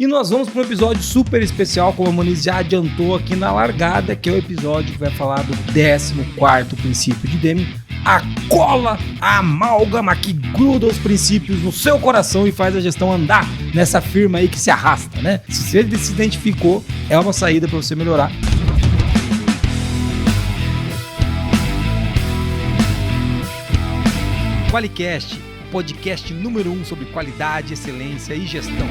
E nós vamos para um episódio super especial, como a Moniz já adiantou aqui na largada, que é o episódio que vai falar do 14º princípio de Deming, a cola, a amálgama que gruda os princípios no seu coração e faz a gestão andar nessa firma aí que se arrasta, né? Se você se identificou, é uma saída para você melhorar. QualiCast, podcast número 1 sobre qualidade, excelência e gestão.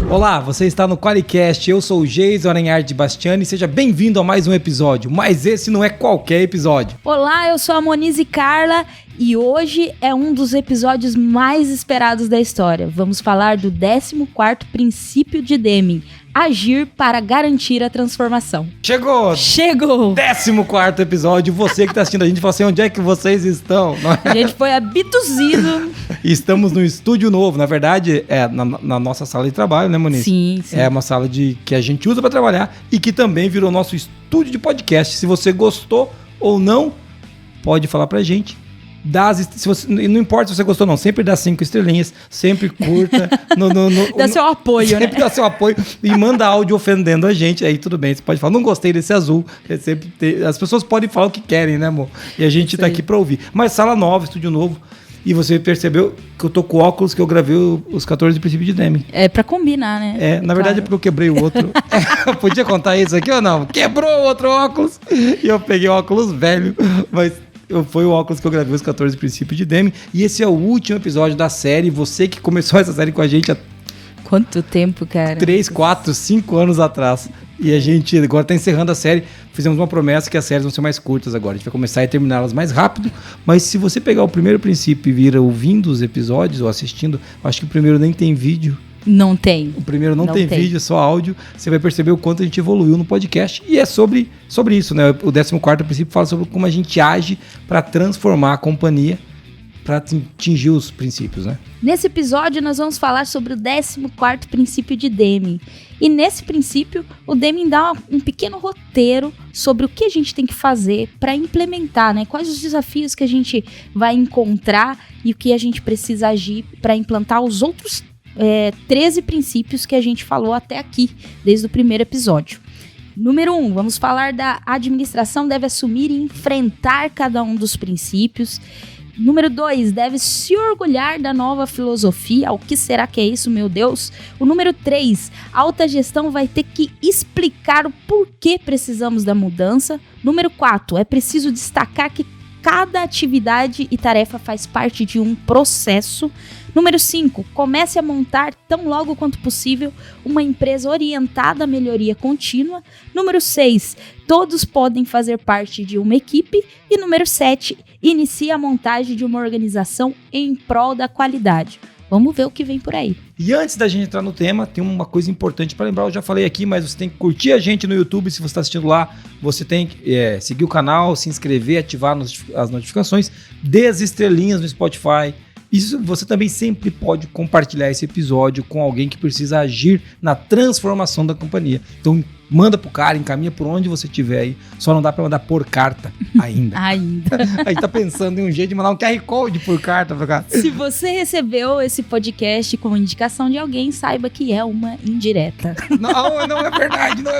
Olá, você está no QualiCast, eu sou o Geison Aranhard Bastiani, seja bem-vindo a mais um episódio, mas esse não é qualquer episódio. Olá, eu sou a Moniz Carla e hoje é um dos episódios mais esperados da história. Vamos falar do 14º princípio de Deming, agir para garantir a transformação. Chegou! 14º episódio, você que está assistindo a gente, fala assim, onde é que vocês estão? A gente foi abduzido. Estamos no estúdio novo, na verdade, é na nossa sala de trabalho, né, Moniz? Sim. É uma sala que a gente usa para trabalhar e que também virou nosso estúdio de podcast. Se você gostou ou não, pode falar pra gente. Não importa se você gostou ou não, sempre dá 5 estrelinhas, sempre curta. Dá seu apoio, sempre dá seu apoio e manda áudio ofendendo a gente, aí tudo bem, você pode falar, não gostei desse azul. As pessoas podem falar o que querem, né, amor? E a gente tá aqui pra ouvir. Mas sala nova, estúdio novo, e você percebeu que eu tô com óculos que eu gravei os 14 princípios de Deming. É pra combinar, né? Na verdade é porque eu quebrei o outro. Podia contar isso aqui ou não? Quebrou o outro óculos e eu peguei o óculos velho, mas foi o óculos que eu gravei os 14 princípios de Deming. E esse é o último episódio da série. Você que começou essa série com a gente há... Quanto tempo, cara? 3, 4, 5 anos atrás. E a gente agora tá encerrando a série. Fizemos uma promessa que as séries vão ser mais curtas agora. A gente vai começar a terminá-las mais rápido. Mas se você pegar o primeiro princípio e vir ouvindo os episódios ou assistindo, acho que o primeiro nem tem vídeo. Não tem. O primeiro não tem vídeo, só áudio. Você vai perceber o quanto a gente evoluiu no podcast. E é sobre isso, né? O 14º princípio fala sobre como a gente age para transformar a companhia, para atingir os princípios, né? Nesse episódio, nós vamos falar sobre o 14º princípio de Deming. E nesse princípio, o Deming dá um pequeno roteiro sobre o que a gente tem que fazer para implementar, né? Quais os desafios que a gente vai encontrar e o que a gente precisa agir para implantar os outros 13 princípios que a gente falou até aqui, desde o primeiro episódio. Número 1, vamos falar da administração deve assumir e enfrentar cada um dos princípios. Número 2, deve se orgulhar da nova filosofia. O que será que é isso, meu Deus? O número 3, a alta gestão vai ter que explicar o porquê precisamos da mudança. Número 4, é preciso destacar que cada atividade e tarefa faz parte de um processo. Número 5, comece a montar, tão logo quanto possível, uma empresa orientada à melhoria contínua. Número 6, todos podem fazer parte de uma equipe. E número 7, inicie a montagem de uma organização em prol da qualidade. Vamos ver o que vem por aí. E antes da gente entrar no tema, tem uma coisa importante para lembrar, eu já falei aqui, mas você tem que curtir a gente no YouTube, se você está assistindo lá, você tem que seguir o canal, se inscrever, ativar as notificações, dê as estrelinhas no Spotify. Isso você também sempre pode compartilhar esse episódio com alguém que precisa agir na transformação da companhia. Então manda pro cara, encaminha por onde você estiver aí. Só não dá pra mandar por carta ainda. Aí tá pensando em um jeito de mandar um QR Code por carta pra cá. Se você recebeu esse podcast com indicação de alguém, saiba que é uma indireta. Não é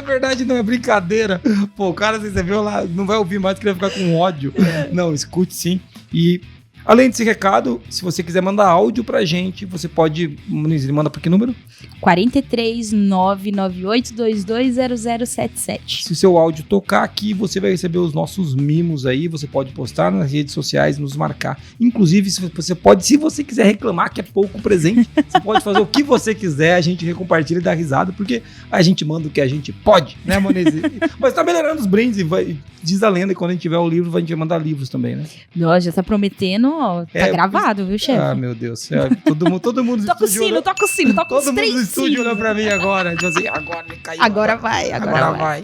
verdade, não é brincadeira. Pô, o cara recebeu lá, não vai ouvir mais, que ele vai ficar com ódio. Não, escute sim. E além desse recado, se você quiser mandar áudio pra gente, você pode... Manda por que número? 43 998 220077. Se o seu áudio tocar aqui, você vai receber os nossos mimos aí. Você pode postar nas redes sociais, nos marcar. Inclusive, se você quiser reclamar que é pouco presente, você pode fazer o que você quiser. A gente recompartilha e dá risada, porque a gente manda o que a gente pode, né, Moniz? Mas tá melhorando os brindes e diz a lenda que quando a gente tiver o livro, a gente vai mandar livros também, né? Nossa, já tá prometendo, ó, tá gravado, viu, chefe? Ah, meu Deus. Todo mundo... Toca o sino, toca os 3 Todo mundo no estúdio olhou pra mim agora. Tipo assim, agora ele caiu. Agora vai.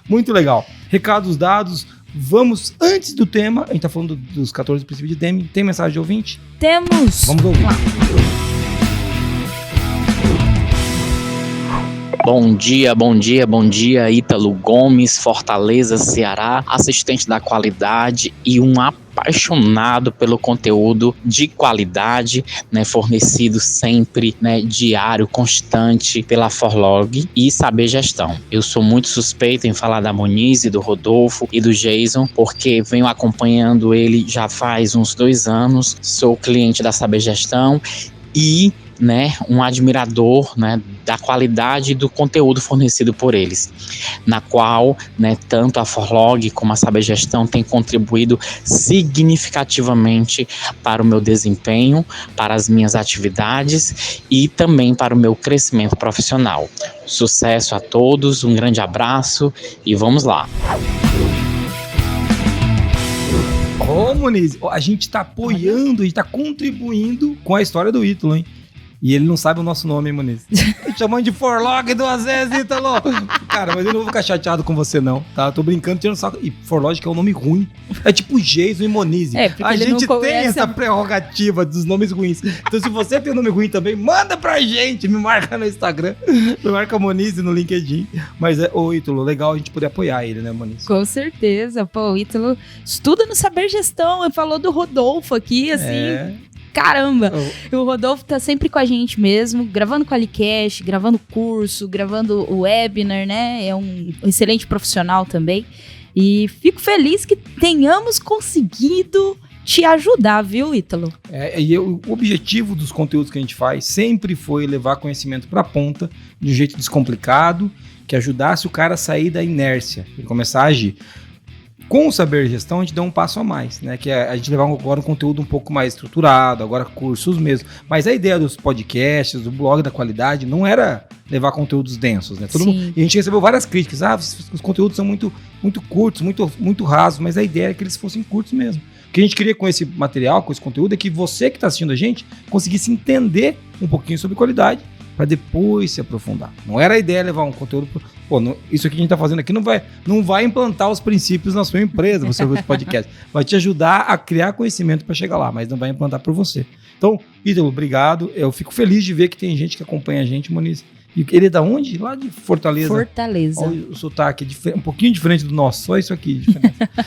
Muito legal. Recados dados. Vamos, antes do tema, a gente tá falando dos 14 princípios de Deming. Tem mensagem de ouvinte? Temos. Vamos ouvir. Bom dia, Ítalo Gomes, Fortaleza, Ceará, assistente da qualidade e um apaixonado pelo conteúdo de qualidade, né, fornecido sempre, né, diário, constante pela Forlog e Saber Gestão. Eu sou muito suspeito em falar da Monize, do Rodolfo e do Jason, porque venho acompanhando ele já faz uns 2 anos, sou cliente da Saber Gestão e, né, um admirador, né, da qualidade do conteúdo fornecido por eles, na qual, né, tanto a Forlog como a Saber Gestão têm contribuído significativamente para o meu desempenho, para as minhas atividades e também para o meu crescimento profissional. Sucesso a todos, um grande abraço e vamos lá! Ô, Moniz, a gente tá apoiando, a gente tá contribuindo com a história do Ítalo, hein? E ele não sabe o nosso nome, hein, Moniz? Chamando de Forlog 2 vezes, Ítalo. Cara, mas eu não vou ficar chateado com você, não, tá? Tô brincando, tirando saco. E Forlog é um nome ruim. É tipo Jason e Moniz. A gente tem essa prerrogativa dos nomes ruins. Então, se você tem um nome ruim também, manda pra gente. Me marca no Instagram. Me marca Moniz no LinkedIn. Mas, ô, Ítalo, legal a gente poder apoiar ele, né, Moniz? Com certeza. Pô, o Ítalo estuda no Saber Gestão. Ele falou do Rodolfo aqui, assim... Caramba! O Rodolfo tá sempre com a gente mesmo, gravando Qualicast, gravando curso, gravando o webinar, né? É um excelente profissional também. E fico feliz que tenhamos conseguido te ajudar, viu, Ítalo? E o objetivo dos conteúdos que a gente faz sempre foi levar conhecimento pra ponta, de um jeito descomplicado, que ajudasse o cara a sair da inércia e começar a agir. Com o Saber Gestão, a gente deu um passo a mais, né? Que é a gente levar agora um conteúdo um pouco mais estruturado, agora cursos mesmo. Mas a ideia dos podcasts, do blog da qualidade, não era levar conteúdos densos, né? E a gente recebeu várias críticas. Os conteúdos são muito, muito curtos, muito rasos, mas a ideia é que eles fossem curtos mesmo. O que a gente queria com esse material, com esse conteúdo, é que você que está assistindo a gente conseguisse entender um pouquinho sobre qualidade para depois se aprofundar. Não era a ideia levar um conteúdo... isso aqui que a gente está fazendo aqui não vai implantar os princípios na sua empresa, você ouvir esse podcast. Vai te ajudar a criar conhecimento para chegar lá, mas não vai implantar por você. Então, Ítalo, obrigado. Eu fico feliz de ver que tem gente que acompanha a gente, Moniz. E ele é da onde? Lá de Fortaleza. Fortaleza. Olha o sotaque, um pouquinho diferente do nosso, só isso aqui.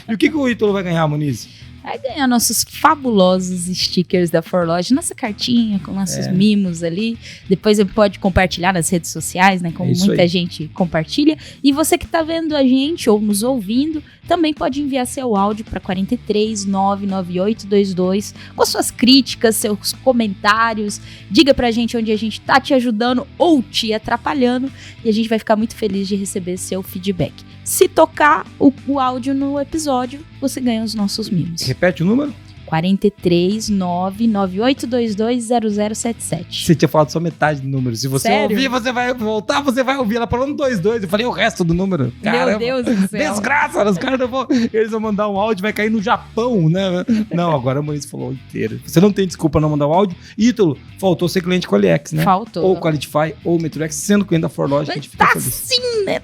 E o que o Ítalo vai ganhar, Moniz? Vai ganhar nossos fabulosos stickers da Forlog, nossa cartinha com nossos mimos ali. Depois ele pode compartilhar nas redes sociais, né? Como muita gente compartilha. E você que tá vendo a gente ou nos ouvindo, também pode enviar seu áudio para 4399822 com suas críticas, seus comentários. Diga pra gente onde a gente tá te ajudando ou te atrapalhando. E a gente vai ficar muito feliz de receber seu feedback. Se tocar o áudio no episódio, você ganha os nossos mimos. Repete o número? 43998220077. Você tinha falado só metade do número. Se você ouvir, você vai voltar, você vai ouvir ela falando 22. Eu falei o resto do número. Caramba, meu Deus do céu. Desgraça, os caras não vão... Eles vão mandar um áudio, vai cair no Japão, né? Não, agora a Moniz falou inteiro. Você não tem desculpa não mandar um áudio. Ítalo, faltou ser cliente Qualiex, né? Faltou. Ou Qualify, ou Metroex, sendo cliente da Forlog, que a gente fica tá feliz. Sim, né?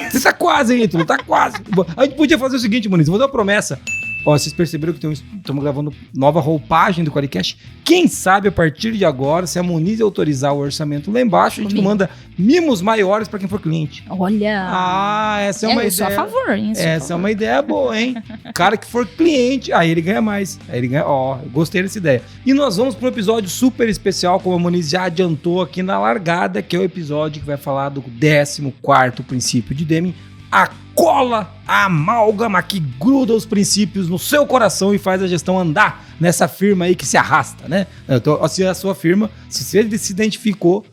Você tá quase, hein, Ítalo? Tá quase. A gente podia fazer o seguinte, Moniz, eu vou dar uma promessa. Ó, vocês perceberam que estamos gravando nova roupagem do Qualicast. Quem sabe, a partir de agora, se a Moniz autorizar o orçamento lá embaixo, a gente manda mimos maiores para quem for cliente. Olha! Essa é uma ideia. Eu sou a favor, hein? Essa é uma ideia boa, hein? O cara que for cliente, aí ele ganha mais. Aí ele ganha, eu gostei dessa ideia. E nós vamos para um episódio super especial, como a Moniz já adiantou aqui na largada, que é o episódio que vai falar do 14º princípio de Deming, a cola, a amálgama que gruda os princípios no seu coração e faz a gestão andar nessa firma aí que se arrasta, né? Então, se a sua firma, se você se identificou,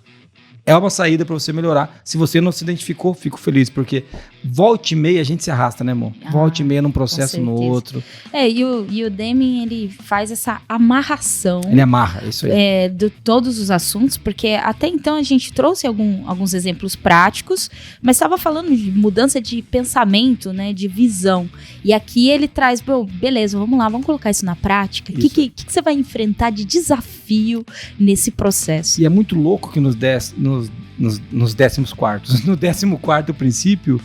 é uma saída para você melhorar. Se você não se identificou, fico feliz, porque volta e meia a gente se arrasta, né, amor? Volta e meia num processo no outro. E o Deming, ele faz essa amarração. Ele amarra, isso aí. De todos os assuntos, porque até então a gente trouxe alguns exemplos práticos, mas estava falando de mudança de pensamento, né, de visão. E aqui ele traz, beleza, vamos lá, vamos colocar isso na prática. O que você vai enfrentar de desafio nesse processo? E é muito louco que nos 14º, no 14º princípio,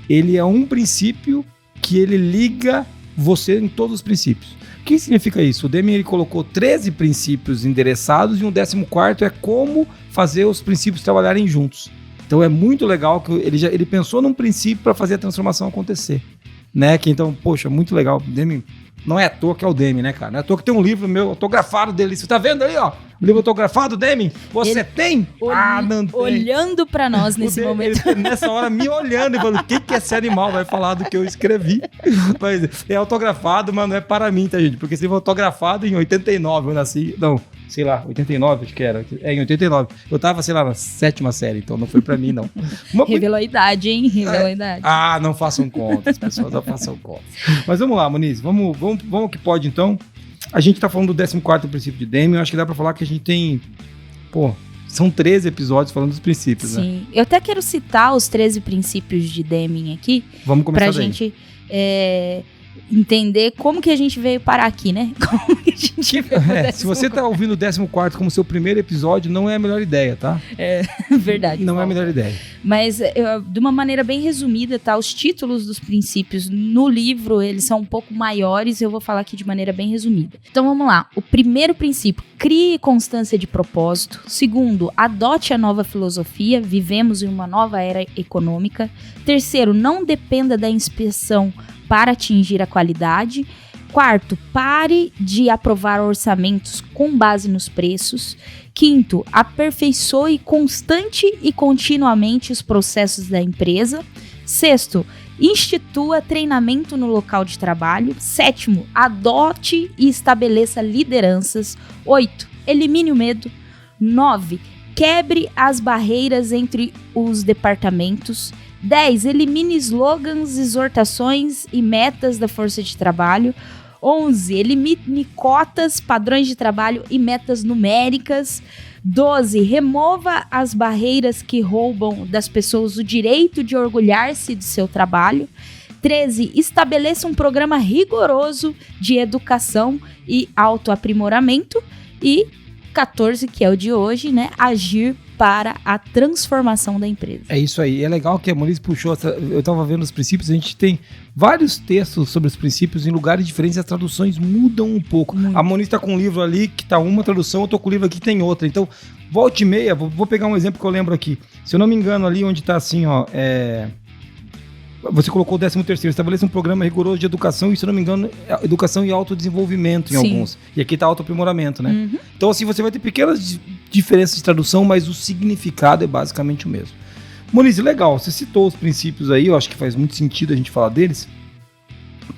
ele é um princípio que ele liga você em todos os princípios. O que significa isso? O Deming ele colocou 13 princípios endereçados e um 14º é como fazer os princípios trabalharem juntos. Então é muito legal que ele pensou num princípio para fazer a transformação acontecer, né? Que então, poxa, muito legal. Demi, não é à toa que é o Demi, né, cara? Não é à toa que tem um livro meu autografado dele. Você tá vendo aí, ó? O livro autografado, Demi? Você tem? Não tem. Olhando pra nós nesse momento. Ele, nessa hora, me olhando e falando, o que esse animal vai falar do que eu escrevi? Mas é autografado, mas não é para mim, tá, gente? Porque esse livro é autografado em 89, eu nasci... Não, sei lá, 89, acho que era. Em 89. Eu tava, sei lá, na 7ª série, então não foi pra mim, não. Revelou a idade, hein? Revelou a idade. Ah, não façam contas, pessoas, não façam contas. Mas vamos lá, Moniz, vamos ao que pode, então. A gente tá falando do 14º princípio de Deming, eu acho que dá pra falar que a gente tem, são 13 episódios falando dos princípios, Sim. né? Sim, eu até quero citar os 13 princípios de Deming aqui. Vamos começar pra daí. Gente entender como que a gente veio parar aqui, né? Como que a gente veio se você tá ouvindo o 14º como seu primeiro episódio, não é a melhor ideia, tá? É, verdade. Não é a melhor ideia. Mas, de uma maneira bem resumida, tá? Os títulos dos princípios no livro, eles são um pouco maiores, eu vou falar aqui de maneira bem resumida. Então, vamos lá. O primeiro princípio, crie constância de propósito. Segundo, adote a nova filosofia, vivemos em uma nova era econômica. Terceiro, não dependa da inspeção para atingir a qualidade. Quarto, pare de aprovar orçamentos com base nos preços. Quinto, aperfeiçoe constante e continuamente os processos da empresa. Sexto, institua treinamento no local de trabalho. Sétimo, adote e estabeleça lideranças. 8, elimine o medo. 9, quebre as barreiras entre os departamentos. 10, elimine slogans, exortações e metas da força de trabalho. 11, elimine cotas, padrões de trabalho e metas numéricas. 12, remova as barreiras que roubam das pessoas o direito de orgulhar-se do seu trabalho. 13, estabeleça um programa rigoroso de educação e autoaprimoramento. E 14, que é o de hoje, né? Agir para a transformação da empresa. É isso aí. É legal que a Moniz puxou. Eu estava vendo os princípios, a gente tem vários textos sobre os princípios em lugares diferentes, as traduções mudam um pouco. A Moniz está com um livro ali que está uma tradução, eu estou com o livro aqui que tem outra. Então, volta e meia, vou pegar um exemplo que eu lembro aqui. Se eu não me engano, ali onde está assim, ó, você colocou o 13º, estabeleça um programa rigoroso de educação e, se eu não me engano, educação e autodesenvolvimento em alguns. E aqui está autoaprimoramento, né? Uhum. Então, assim, você vai ter pequenas diferenças de tradução, mas o significado é basicamente o mesmo. Moniz, legal, você citou os princípios aí, eu acho que faz muito sentido a gente falar deles.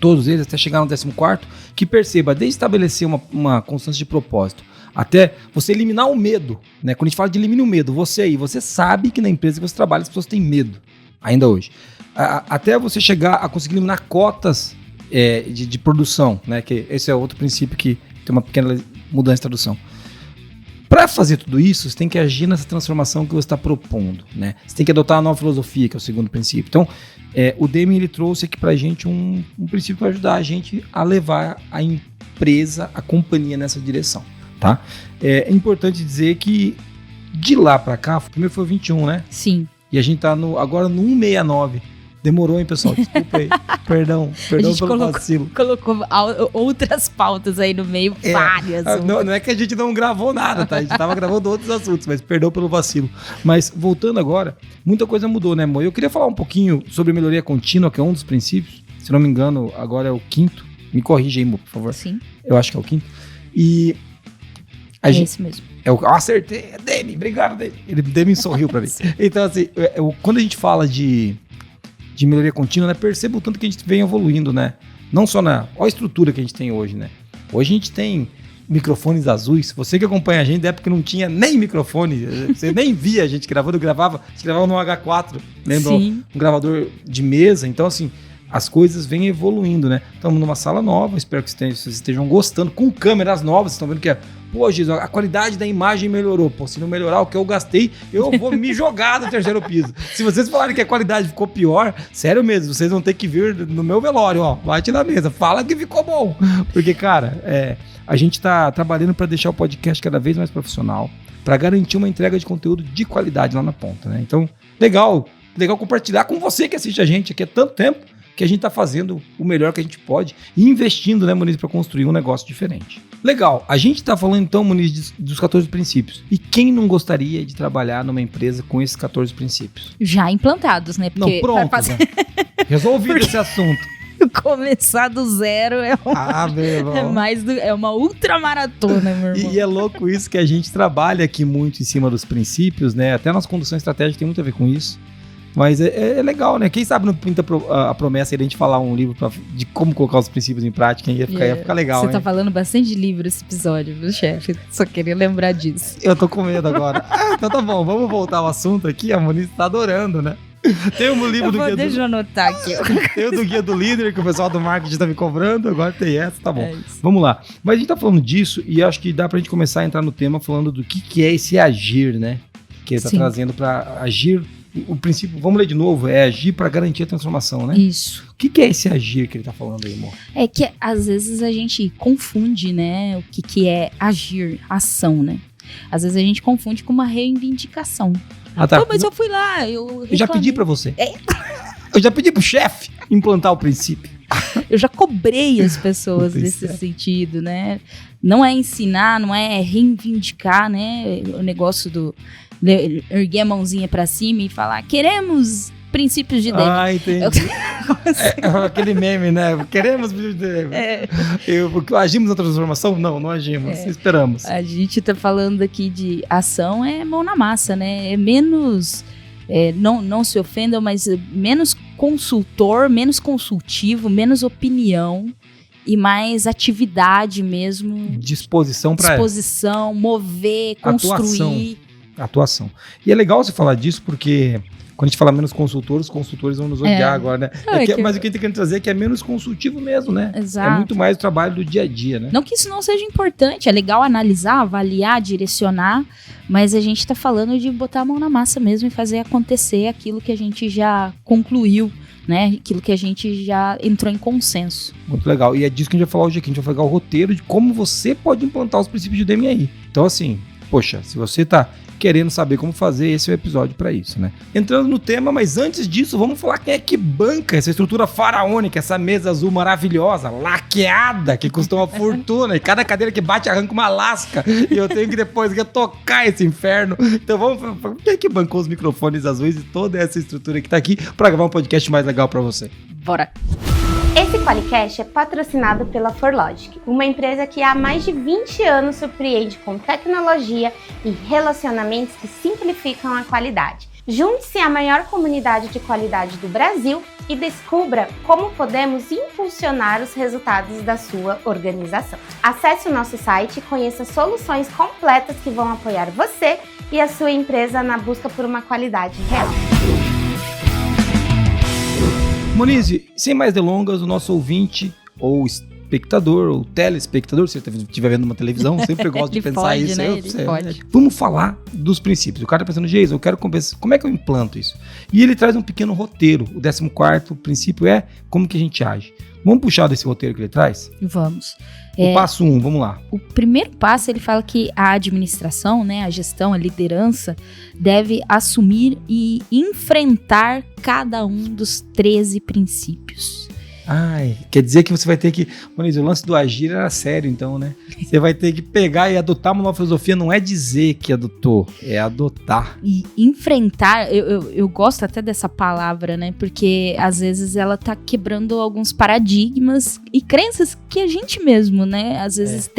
Todos eles, até chegar no 14º, que perceba, desde estabelecer uma constância de propósito, até você eliminar o medo, né? Quando a gente fala de eliminar o medo, você sabe que na empresa que você trabalha as pessoas têm medo, ainda hoje. Até você chegar a conseguir eliminar cotas de produção, né? Que esse é outro princípio que tem uma pequena mudança de tradução. Para fazer tudo isso, você tem que agir nessa transformação que você está propondo, né? Você tem que adotar a nova filosofia, que é o segundo princípio. Então, o Deming, ele trouxe aqui para a gente um princípio para ajudar a gente a levar a empresa, a companhia nessa direção, tá? É importante dizer que de lá para cá, primeiro foi o 21, né? Sim. E a gente tá agora no 169. Demorou, hein, pessoal? Desculpa aí. Perdão pelo vacilo. Colocou outras pautas aí no meio, várias. Não é que a gente não gravou nada, tá? A gente tava gravando outros assuntos, mas perdão pelo vacilo. Mas, voltando agora, muita coisa mudou, né, amor? Eu queria falar um pouquinho sobre melhoria contínua, que é um dos princípios. Se não me engano, agora é o 5º. Me corrige aí, amor, por favor. Sim. Eu acho que é o 5º. E... esse mesmo. Eu acertei. É Demi, obrigado, Demi. Ele Demi sorriu pra mim. Então, assim, quando a gente fala de melhoria contínua, né, perceba o tanto que a gente vem evoluindo, né? Não só olha a estrutura que a gente tem hoje, né? Hoje a gente tem microfones azuis. Você que acompanha a gente, da época que não tinha nem microfone, você nem via a gente gravando, a gente gravava no H4, lembra? Um gravador de mesa. Então, assim, as coisas vêm evoluindo, né? Estamos numa sala nova, espero que vocês estejam gostando, com câmeras novas, vocês estão vendo que pô, Jesus, a qualidade da imagem melhorou. Pô, se não melhorar o que eu gastei, eu vou me jogar do 3º piso. Se vocês falarem que a qualidade ficou pior, sério mesmo, vocês vão ter que vir no meu velório, ó, bate na mesa, fala que ficou bom. Porque, cara, a gente tá trabalhando para deixar o podcast cada vez mais profissional, para garantir uma entrega de conteúdo de qualidade lá na ponta, né? Então, legal compartilhar com você que assiste a gente aqui há tanto tempo, que a gente está fazendo o melhor que a gente pode e investindo, né, Moniz, para construir um negócio diferente. Legal, a gente está falando então, Moniz, dos 14 princípios. E quem não gostaria de trabalhar numa empresa com esses 14 princípios? Já implantados, né? Porque não, pronto, né? Resolvido esse assunto. Começar do zero é uma ultramaratona, meu irmão. E é louco isso que a gente trabalha aqui muito em cima dos princípios, né? Até nossa condução estratégica tem muito a ver com isso. Mas é legal, né? Quem sabe não pinta a promessa aí de a gente falar um livro de como colocar os princípios em prática, ia ficar legal. Você tá falando bastante de livro esse episódio, viu, chefe? Só queria lembrar disso. Eu tô com medo agora. Então tá bom, vamos voltar ao assunto aqui. A Moniz tá adorando, né? Tem um livro do Guia do... Deixa eu anotar aqui. Tem o do Guia do Líder, que o pessoal do marketing tá me cobrando, agora tem essa, tá bom. Vamos lá. Mas a gente tá falando disso e acho que dá pra gente começar a entrar no tema falando do que é esse agir, né? Que ele tá trazendo pra agir. O princípio, vamos ler de novo, é agir para garantir a transformação, né? Isso. O que é esse agir que ele tá falando aí, amor? É que às vezes a gente confunde, né, o que é agir, ação, né? Às vezes a gente confunde com uma reivindicação. Tá. Mas eu fui lá, eu já pedi para você. Eu já pedi pro chefe implantar o princípio. Eu já cobrei as pessoas nesse sentido, né? Não é ensinar, não é reivindicar, né? O negócio do erguer a mãozinha pra cima e falar, queremos princípios de Deming. Ah, entendi. É aquele meme, né? Queremos princípios de Deming. Agimos na transformação? Não agimos. Esperamos. A gente tá falando aqui de ação, é mão na massa, né? É menos... não se ofendam, mas menos consultor, menos consultivo, menos opinião e mais atividade mesmo. Disposição, mover, construir. Atuação. E é legal você falar disso porque quando a gente fala menos consultores, os consultores vão nos odiar agora, né? Mas o que a gente quer trazer é que é menos consultivo mesmo, né? Exato. É muito mais o trabalho do dia a dia, né? Não que isso não seja importante, é legal analisar, avaliar, direcionar, mas a gente tá falando de botar a mão na massa mesmo e fazer acontecer aquilo que a gente já concluiu, né? Aquilo que a gente já entrou em consenso. Muito legal. E é disso que a gente vai falar hoje aqui. A gente vai pegar o roteiro de como você pode implantar os princípios de Deming aí. Então, assim, poxa, se você tá querendo saber como fazer, esse é o episódio para isso, né? Entrando no tema, mas antes disso, vamos falar quem é que banca essa estrutura faraônica, essa mesa azul maravilhosa, laqueada, que custa uma fortuna, e cada cadeira que bate arranca uma lasca, e eu tenho que depois retocar esse inferno. Então vamos falar, quem é que bancou os microfones azuis e toda essa estrutura que tá aqui para gravar um podcast mais legal para você? Bora! Esse Qualicast é patrocinado pela ForLogic, uma empresa que há mais de 20 anos surpreende com tecnologia e relacionamentos que simplificam a qualidade. Junte-se à maior comunidade de qualidade do Brasil e descubra como podemos impulsionar os resultados da sua organização. Acesse o nosso site e conheça soluções completas que vão apoiar você e a sua empresa na busca por uma qualidade real. Moniz, sem mais delongas, o nosso ouvinte ou espectador ou telespectador, se você estiver vendo uma televisão, sempre gosto de pensar pode, isso. Né? Pode. Vamos falar dos princípios. O cara tá pensando, Geis, eu quero convencer, como é que eu implanto isso? E ele traz um pequeno roteiro. O 14º princípio é como que a gente age. Vamos puxar desse roteiro que ele traz? Vamos. O passo 1, vamos lá. O primeiro passo, ele fala que a administração, né, a gestão, a liderança, deve assumir e enfrentar cada um dos 13 princípios. Ai, quer dizer que você vai ter que... Moniz, o lance do agir era sério, então, né? Você vai ter que pegar e adotar uma nova filosofia. Não é dizer que adotou, é adotar. E enfrentar, eu gosto até dessa palavra, né? Porque às vezes ela tá quebrando alguns paradigmas e crenças que a gente mesmo, né? Às vezes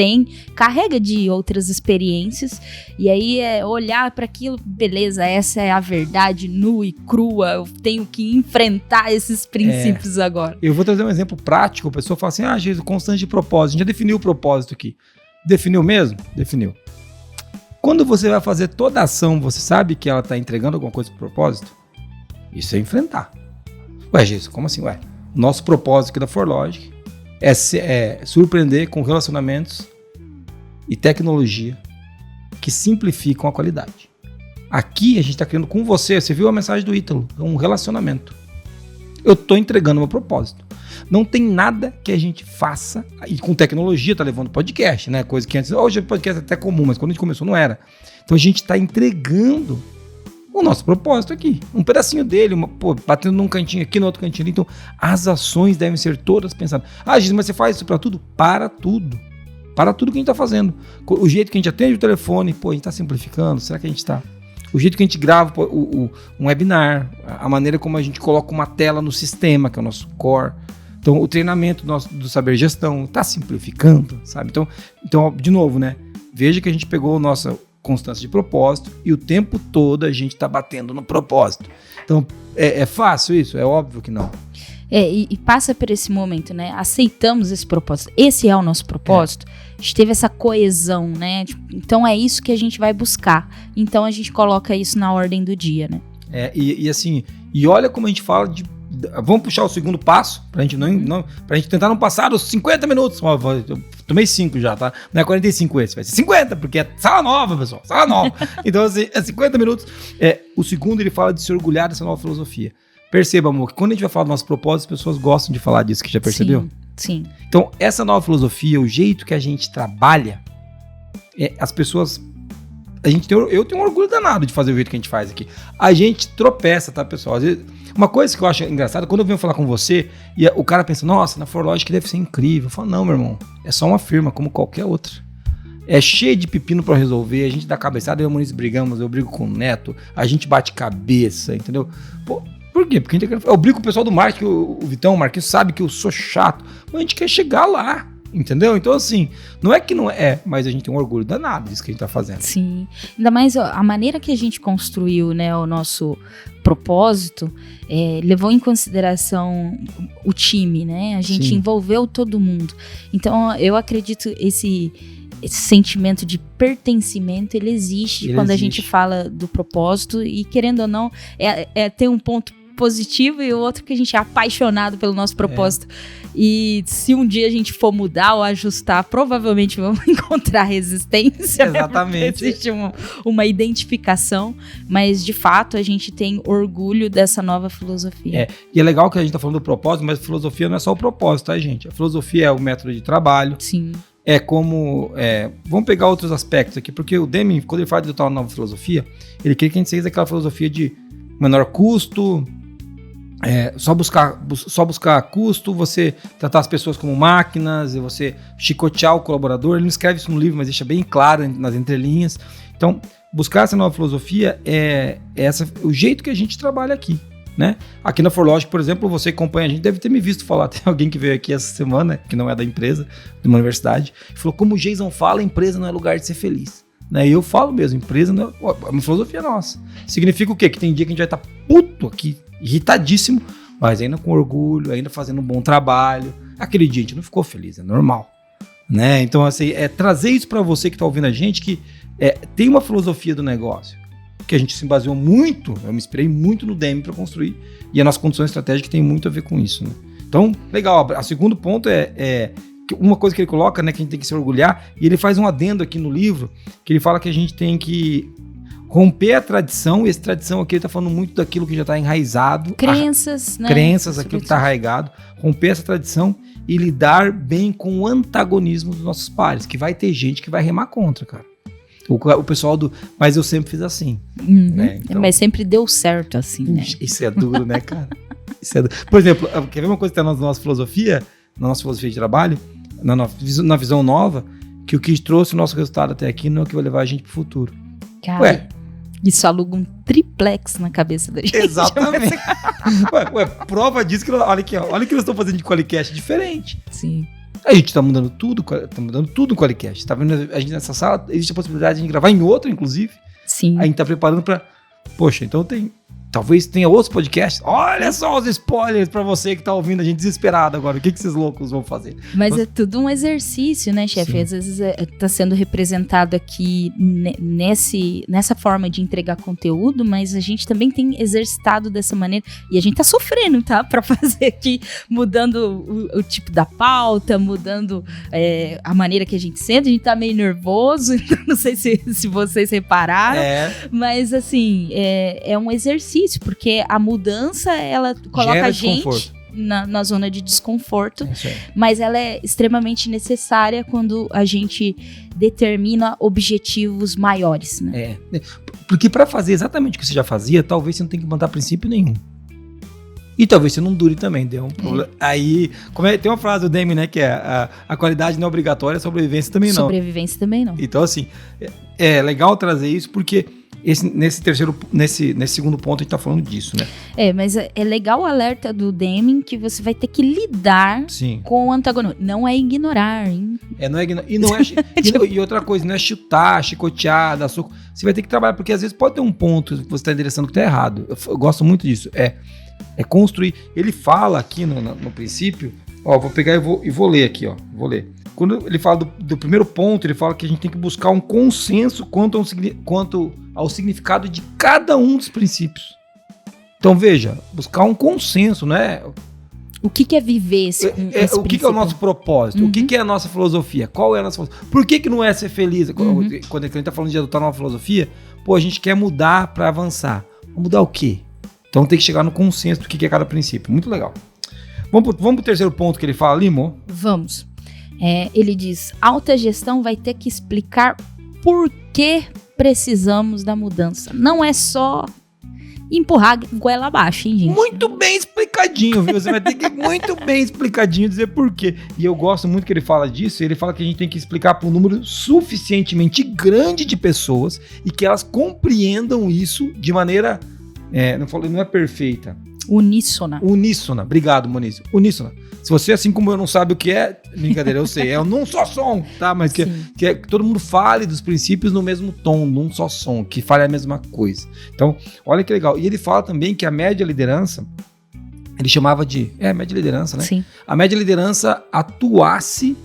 carrega de outras experiências. E aí é olhar para aquilo, beleza, essa é a verdade nua e crua. Eu tenho que enfrentar esses princípios agora. Eu vou trazer um exemplo prático. A pessoa fala assim, Jesus, constante de propósito. A gente já definiu o propósito aqui. Definiu mesmo? Definiu. Quando você vai fazer toda a ação, você sabe que ela está entregando alguma coisa pro propósito? Isso é enfrentar. Ué, Jesus, como assim? Ué, nosso propósito aqui da ForLogic é surpreender com relacionamentos e tecnologia que simplificam a qualidade. Aqui a gente está criando com você viu a mensagem do Ítalo, um relacionamento. Eu estou entregando o meu propósito. Não tem nada que a gente faça, e com tecnologia tá levando podcast, né? Coisa que antes, hoje o podcast é até comum, mas quando a gente começou não era. Então a gente está entregando o nosso propósito aqui. Um pedacinho dele, batendo num cantinho aqui, no outro cantinho ali. Então, as ações devem ser todas pensadas. Jesus, mas você faz isso para tudo? Para tudo. Para tudo que a gente está fazendo. O jeito que a gente atende o telefone, a gente está simplificando? Será que a gente está? O jeito que a gente grava um webinar, a maneira como a gente coloca uma tela no sistema, que é o nosso core. Então, o treinamento do saber gestão está simplificando, sabe? Então, de novo, né? Veja que a gente pegou a nossa constância de propósito e o tempo todo a gente está batendo no propósito. Então, é fácil isso? É óbvio que não. E passa por esse momento, né? Aceitamos esse propósito. Esse é o nosso propósito. A gente teve essa coesão, né? Então é isso que a gente vai buscar. Então a gente coloca isso na ordem do dia, né? Assim, olha como a gente fala de... Vamos puxar o segundo passo, pra gente pra gente tentar não passar os 50 minutos. Eu tomei 5 já, tá? Não é 45 esse, vai ser 50, porque é sala nova, pessoal, sala nova. Então, assim, é 50 minutos. O segundo, ele fala de se orgulhar dessa nova filosofia. Perceba, amor, que quando a gente vai falar do nosso propósito, as pessoas gostam de falar disso, que já percebeu? Sim. Então, essa nova filosofia, o jeito que a gente trabalha, as pessoas... Eu tenho um orgulho danado de fazer o jeito que a gente faz aqui. A gente tropeça, tá, pessoal? Às vezes, uma coisa que eu acho engraçada, quando eu venho falar com você, e o cara pensa, nossa, na ForLogic deve ser incrível. Eu falo, não, meu irmão, é só uma firma, como qualquer outra. É cheio de pepino pra resolver, a gente dá cabeçada, eu e o Muniz brigamos, eu brigo com o Neto, a gente bate cabeça, entendeu? Por quê? Porque eu brigo com o pessoal do marketing, o Vitão, o Marquinhos sabe que eu sou chato, mas a gente quer chegar lá, entendeu? Então, assim, não é que não é, mas a gente tem um orgulho danado disso que a gente tá fazendo. Sim, ainda mais a maneira que a gente construiu, né, o nosso propósito, levou em consideração o time, né? A gente envolveu todo mundo. Então, eu acredito esse sentimento de pertencimento, ele existe quando a gente fala do propósito e, querendo ou não, tem um ponto positivo e o outro que a gente é apaixonado pelo nosso propósito. E se um dia a gente for mudar ou ajustar, provavelmente vamos encontrar resistência. Exatamente. Né? Existe uma identificação, mas de fato a gente tem orgulho dessa nova filosofia. E é legal que a gente tá falando do propósito, mas a filosofia não é só o propósito, tá, gente? A filosofia é o método de trabalho. Sim. Vamos pegar outros aspectos aqui, porque o Deming, quando ele fala de adotar uma nova filosofia, ele queria que a gente seguisse aquela filosofia de menor custo, só buscar custo, você tratar as pessoas como máquinas, e você chicotear o colaborador. Ele não escreve isso no livro, mas deixa bem claro nas entrelinhas. Então, buscar essa nova filosofia é o jeito que a gente trabalha aqui, né? Aqui na ForLogic, por exemplo, você que acompanha a gente deve ter me visto falar. Tem alguém que veio aqui essa semana, que não é da empresa, de uma universidade, e falou, como o Jason fala, a empresa não é lugar de ser feliz. Né? E eu falo mesmo, empresa não é uma filosofia nossa. Significa o quê? Que tem dia que a gente vai estar puto aqui, irritadíssimo, mas ainda com orgulho, ainda fazendo um bom trabalho. Aquele dia a gente não ficou feliz, é normal. Né? Então, assim, trazer isso para você que está ouvindo a gente, que tem uma filosofia do negócio, que a gente se baseou muito, eu me inspirei muito no Deming para construir, e a nossa condição estratégica tem muito a ver com isso. Né? Então, legal, o segundo ponto uma coisa que ele coloca, né, que a gente tem que se orgulhar, e ele faz um adendo aqui no livro, que ele fala que a gente tem que romper a tradição, e essa tradição aqui ele está falando muito daquilo que já está enraizado. Crenças, né? Crenças, aquilo que está arraigado. Romper essa tradição e lidar bem com o antagonismo dos nossos pares, que vai ter gente que vai remar contra, cara. O pessoal mas eu sempre fiz assim. Né? Então, mas sempre deu certo assim, né? Isso é duro, né, cara? Por exemplo, quer ver uma coisa que está na nossa filosofia de trabalho, na visão nova, que o que trouxe o nosso resultado até aqui não é o que vai levar a gente pro futuro. Cara, isso aluga um triplex na cabeça da gente. Exatamente. Prova disso que olha aqui, olha o que eles estão fazendo de Qualicast diferente. Sim. A gente tá mudando tudo no Qualicast. Tá vendo a gente nessa sala, existe a possibilidade de a gente gravar em outra, inclusive. Sim. A gente tá preparando pra... Poxa, então talvez tenha outros podcasts. Olha só os spoilers pra você que tá ouvindo a gente desesperado agora. O que esses loucos vão fazer? Mas é tudo um exercício, né, chefe? Sim. Às vezes tá sendo representado aqui nessa forma de entregar conteúdo, mas a gente também tem exercitado dessa maneira. E a gente tá sofrendo, tá? Pra fazer aqui, mudando o tipo da pauta, mudando a maneira que a gente sente. A gente tá meio nervoso, então não sei se vocês repararam. Mas, assim, é um exercício, porque a mudança, ela coloca a gente na zona de desconforto, É isso aí. mas ela é extremamente necessária quando a gente determina objetivos maiores, né? Porque para fazer exatamente o que você já fazia, talvez você não tenha que mandar princípio nenhum. E talvez você não dure também, deu um problema. Aí, tem uma frase do Demi, né, que é a qualidade não é obrigatória, a sobrevivência também não. Sobrevivência também não. Então, assim, é legal trazer isso porque nesse segundo ponto a gente tá falando disso, né? Mas é legal o alerta do Deming que você vai ter que lidar Sim. com o antagonismo. Não é ignorar, hein? Não é ignorar. E outra coisa, não é chutar, chicotear, dar soco. Você vai ter que trabalhar, porque às vezes pode ter um ponto que você tá endereçando que tá errado. Eu gosto muito disso. É construir. Ele fala aqui no princípio, vou pegar e vou ler aqui, vou ler. Quando ele fala do primeiro ponto, ele fala que a gente tem que buscar um consenso quanto ao significado de cada um dos princípios. Então veja, buscar um consenso, né? O que é viver esse O que é o nosso propósito? Uhum. O que é a nossa filosofia? Qual é a nossa filosofia? Por que não é ser feliz? Quando a gente tá falando de adotar uma filosofia, a gente quer mudar para avançar. Mudar o quê? Então tem que chegar no consenso do que é cada princípio. Muito legal. Vamos pro terceiro ponto que ele fala ali, Mo? Vamos. Ele diz, alta gestão vai ter que explicar por que precisamos da mudança. Não é só empurrar goela abaixo, hein, gente? Muito bem explicadinho, viu? Você vai ter que muito bem explicadinho dizer por quê. E eu gosto muito que ele fala disso. Ele fala que a gente tem que explicar para um número suficientemente grande de pessoas e que elas compreendam isso de maneira... não é perfeita. Uníssona. Obrigado, Moniz. Uníssona. Se você, assim como eu, não sabe o que é, brincadeira, eu sei. É num só som, tá? Mas que todo mundo fale dos princípios no mesmo tom, num só som, que fale a mesma coisa. Então, olha que legal. E ele fala também que a média liderança, ele chamava de... média liderança, né? Sim. A média liderança atuasse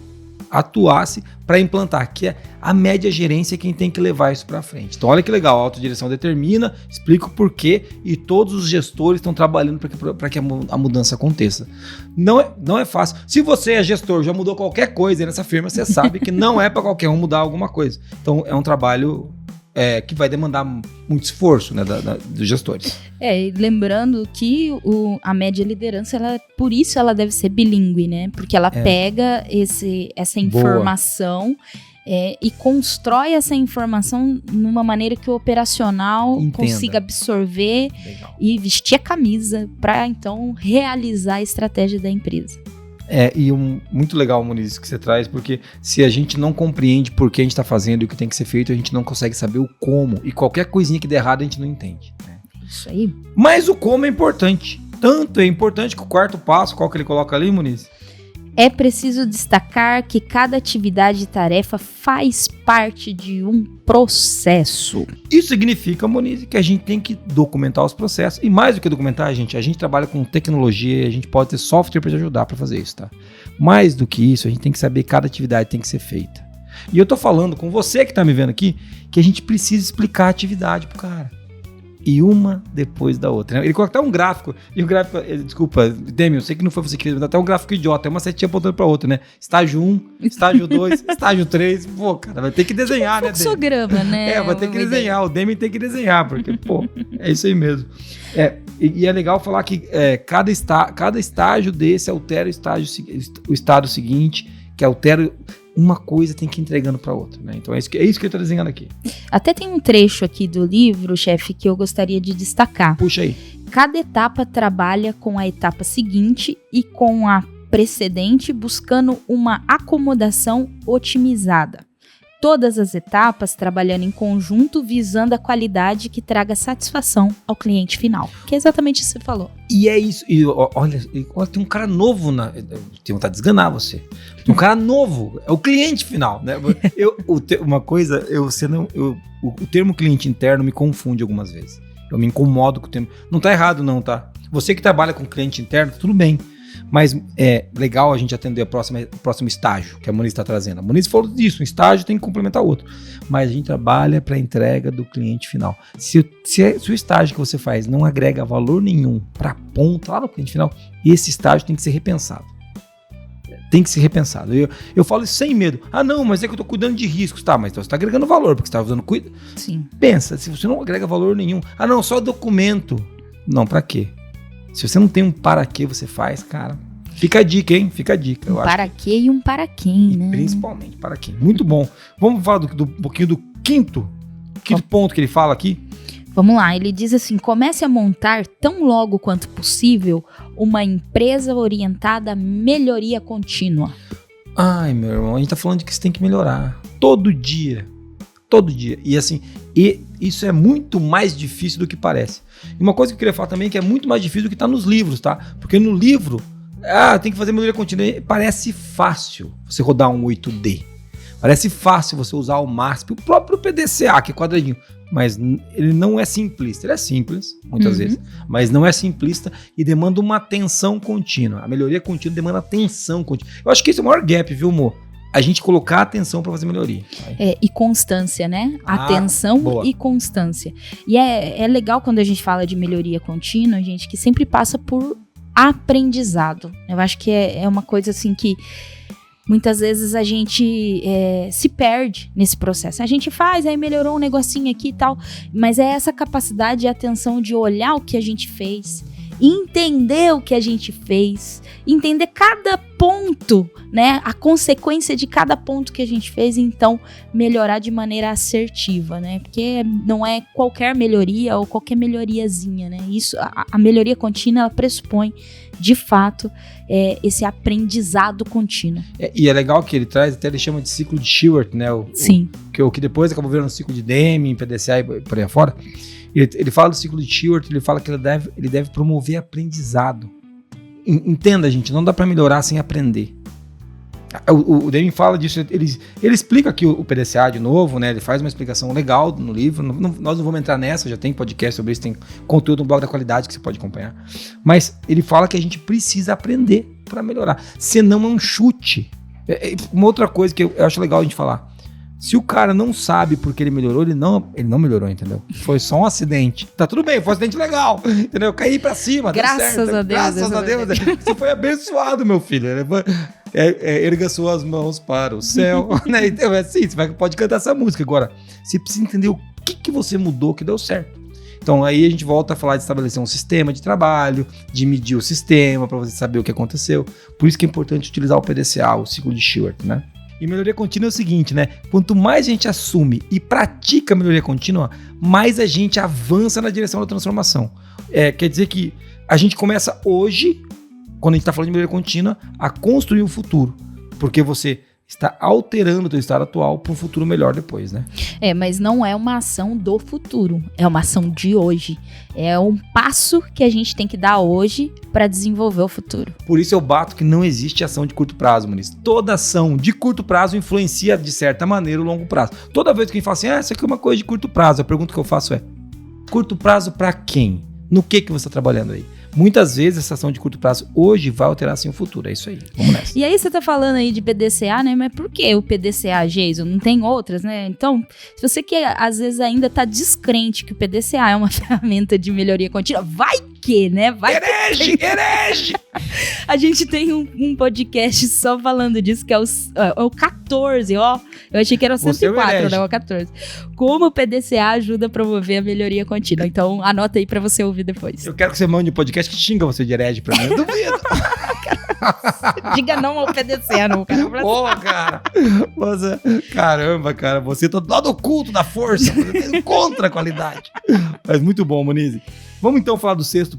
para implantar, que é a média gerência quem tem que levar isso para frente. Então olha que legal, a autodireção determina, explica o porquê e todos os gestores estão trabalhando para que a mudança aconteça. Não é fácil. Se você é gestor, já mudou qualquer coisa nessa firma, você sabe que não é para qualquer um mudar alguma coisa. Então é um trabalho que vai demandar muito esforço, né, dos gestores. Lembrando que a média liderança, por isso ela deve ser bilíngue, né? Porque ela pega essa informação e constrói essa informação numa maneira que o operacional consiga absorver e vestir a camisa para então realizar a estratégia da empresa. Muito legal, Muniz, que você traz, porque se a gente não compreende por que a gente está fazendo e o que tem que ser feito, a gente não consegue saber o como. E qualquer coisinha que der errado, a gente não entende. Né? Isso aí. Mas o como é importante. Tanto é importante que o quarto passo, qual que ele coloca ali, Muniz? É preciso destacar que cada atividade e tarefa faz parte de um processo. Isso significa, Moniz, que a gente tem que documentar os processos. E mais do que documentar, a gente trabalha com tecnologia, a gente pode ter software para te ajudar para fazer isso, tá? Mais do que isso, a gente tem que saber que cada atividade tem que ser feita. E eu tô falando com você que tá me vendo aqui, que a gente precisa explicar a atividade pro cara. E uma depois da outra. Ele coloca até um gráfico. E o gráfico... Desculpa, Demi, eu sei que não foi você que fez, mas até um gráfico idiota. É uma setinha apontando pra outra, né? Estágio 1, estágio 2, estágio 3. Pô, cara, vai ter que desenhar, né, Demi? Fluxograma, né? Vai ter que desenhar. O Demi tem que desenhar, porque, é isso aí mesmo. E é legal falar que cada estágio desse altera o estado seguinte, que altera... Uma coisa tem que ir entregando para outra, né? Então é isso que ele está desenhando aqui. Até tem um trecho aqui do livro, chefe, que eu gostaria de destacar. Puxa aí. Cada etapa trabalha com a etapa seguinte e com a precedente, buscando uma acomodação otimizada. Todas as etapas trabalhando em conjunto, visando a qualidade que traga satisfação ao cliente final. Que é exatamente isso que você falou. E é isso. E olha, tem um cara novo tem vontade de esganar você. Tem um cara novo. É o cliente final, né? O termo cliente interno me confunde algumas vezes. Eu me incomodo com o termo. Não tá errado não, tá? Você que trabalha com cliente interno, tudo bem. Mas é legal a gente atender o próximo estágio que a Moniz está trazendo. A Moniz falou disso, um estágio tem que complementar o outro. Mas a gente trabalha para a entrega do cliente final. Se o estágio que você faz não agrega valor nenhum para a ponta lá do cliente final, esse estágio tem que ser repensado. Tem que ser repensado. Eu falo isso sem medo. Ah, não, mas é que eu estou cuidando de riscos. Tá, mas então você está agregando valor, porque você está usando cuidado. Sim. Pensa, se você não agrega valor nenhum. Ah, não, só documento. Não, para quê? Se você não tem um para que você faz, cara, fica a dica, hein? Fica a dica. Um para que e um para quem, né? Principalmente para quem. Muito bom. Vamos falar um pouquinho do quinto ponto que ele fala aqui. Vamos lá, ele diz assim: comece a montar tão logo quanto possível uma empresa orientada à melhoria contínua. Ai, meu irmão, a gente tá falando de que você tem que melhorar. Todo dia. Todo dia. E assim, isso é muito mais difícil do que parece. E uma coisa que eu queria falar também é que é muito mais difícil do que tá nos livros, tá? Porque no livro, tem que fazer melhoria contínua. Parece fácil você rodar um 8D. Parece fácil você usar o MASP, o próprio PDCA, que é quadradinho. Mas ele não é simplista. Ele é simples, muitas vezes, mas não é simplista e demanda uma atenção contínua. A melhoria contínua demanda atenção contínua. Eu acho que esse é o maior gap, viu, amor? A gente colocar atenção para fazer melhoria. E constância, né? Atenção boa. E constância. E é legal quando a gente fala de melhoria contínua, gente, que sempre passa por aprendizado. Eu acho que é uma coisa assim que muitas vezes a gente se perde nesse processo. A gente faz, aí melhorou um negocinho aqui e tal, mas é essa capacidade e atenção de olhar o que a gente fez, entender o que a gente fez, entender cada ponto, né? A consequência de cada ponto que a gente fez, e então melhorar de maneira assertiva, né? Porque não é qualquer melhoria ou qualquer melhoriazinha, né? Isso, a melhoria contínua, ela pressupõe, de fato, esse aprendizado contínuo. E é legal que ele traz, até ele chama de ciclo de Shewhart, né? Sim. Que depois acabou virando um ciclo de Deming, PDCA e por aí afora. Ele fala do ciclo de Shewhart, ele fala que ele deve promover aprendizado. Entenda, gente, não dá para melhorar sem aprender. O Deming fala disso, ele explica aqui o PDCA de novo, né? Ele faz uma explicação legal no livro. Nós não vamos entrar nessa, já tem podcast sobre isso, tem conteúdo no blog da qualidade que você pode acompanhar. Mas ele fala que a gente precisa aprender para melhorar, senão é um chute. Uma outra coisa que eu acho legal a gente falar: se o cara não sabe porque ele melhorou, ele não melhorou, entendeu? Foi só um acidente. Tá tudo bem, foi um acidente legal, entendeu? Eu caí pra cima, graças a Deus. Graças a Deus. Você foi abençoado, meu filho. Erga suas mãos para o céu. Né? Então é assim, você pode cantar essa música. Agora, você precisa entender o que você mudou que deu certo. Então aí a gente volta a falar de estabelecer um sistema de trabalho, de medir o sistema para você saber o que aconteceu. Por isso que é importante utilizar o PDCA, o ciclo de Shewhart, né? E melhoria contínua é o seguinte, né? Quanto mais a gente assume e pratica a melhoria contínua, mais a gente avança na direção da transformação. Quer dizer que a gente começa hoje, quando a gente está falando de melhoria contínua, a construir o futuro. Porque você está alterando o teu estado atual para um futuro melhor depois, né? Mas não é uma ação do futuro, é uma ação de hoje. É um passo que a gente tem que dar hoje para desenvolver o futuro. Por isso eu bato que não existe ação de curto prazo, Muniz. Toda ação de curto prazo influencia, de certa maneira, o longo prazo. Toda vez que a gente fala assim, isso aqui é uma coisa de curto prazo, a pergunta que eu faço é, curto prazo para quem? No que você está trabalhando aí? Muitas vezes essa ação de curto prazo hoje vai alterar sim o futuro, é isso aí, vamos nessa. E aí você tá falando aí de PDCA, né, mas por que o PDCA, Jason? Não tem outras, né? Então, se você que às vezes ainda tá descrente que o PDCA é uma ferramenta de melhoria contínua, vai que, né? Vai herege! A gente tem um podcast só falando disso, que é o 14, ó. Eu achei que era o 104, né? O 14. Como o PDCA ajuda a promover a melhoria contínua. Então, anota aí pra você ouvir depois. Eu quero que você mande um podcast que xinga você de herege pra mim. Eu duvido. Diga não ao PDCA, não, cara. Pô, cara. Caramba, cara. Você tá do lado oculto da força. Você tá contra a qualidade. Mas muito bom, Muniz. Vamos então falar do sexto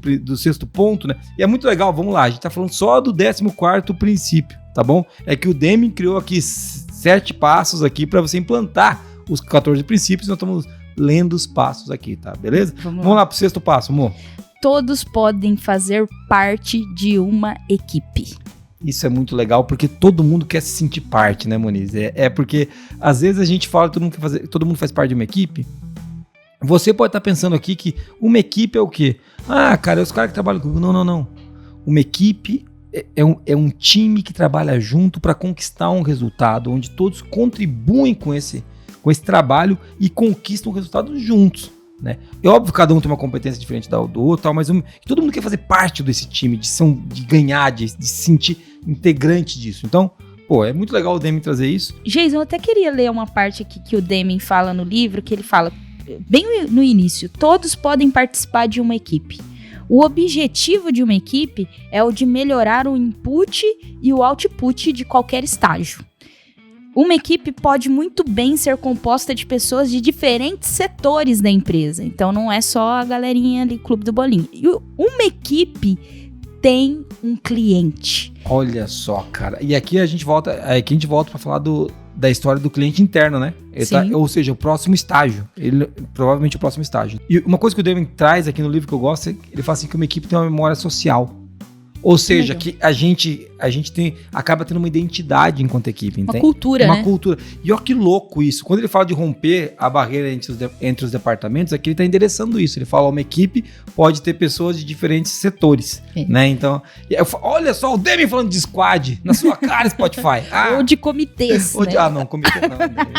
ponto, né? E é muito legal, vamos lá. A gente tá falando só do 14º princípio, tá bom? É que o Deming criou aqui 7 passos aqui para você implantar os 14 princípios. Nós estamos lendo os passos aqui, tá? Beleza? Vamos lá pro 6º passo, amor. Todos podem fazer parte de uma equipe. Isso é muito legal, porque todo mundo quer se sentir parte, né, Muniz? Porque às vezes a gente fala que todo mundo faz parte de uma equipe. Você pode estar pensando aqui que uma equipe é o quê? Cara, é os caras que trabalham comigo. Não. Uma equipe é um time que trabalha junto para conquistar um resultado, onde todos contribuem com esse trabalho e conquistam o resultado juntos, né? É óbvio que cada um tem uma competência diferente do outro, mas todo mundo quer fazer parte desse time, de ganhar, de se sentir integrante disso. Então, é muito legal o Deming trazer isso. Jason, eu até queria ler uma parte aqui que o Deming fala no livro, que ele fala, bem no início, todos podem participar de uma equipe. O objetivo de uma equipe é o de melhorar o input e o output de qualquer estágio. Uma equipe pode muito bem ser composta de pessoas de diferentes setores da empresa. Então não é só a galerinha ali, Clube do Bolinho. E uma equipe tem um cliente. Olha só, cara. E aqui a gente volta para falar da história do cliente interno, né? Ou seja, o próximo estágio. Provavelmente o próximo estágio. E uma coisa que o Deming traz aqui no livro que eu gosto, ele fala assim que uma equipe tem uma memória social. Ou seja, que a gente acaba tendo uma identidade enquanto equipe. Uma cultura, Uma cultura. E olha que louco isso. Quando ele fala de romper a barreira entre os departamentos, aqui ele está endereçando isso. Ele fala, uma equipe pode ter pessoas de diferentes setores, né? Então, olha só, o Demi falando de squad, na sua cara, Spotify. Ou de comitês, né? Não, comitê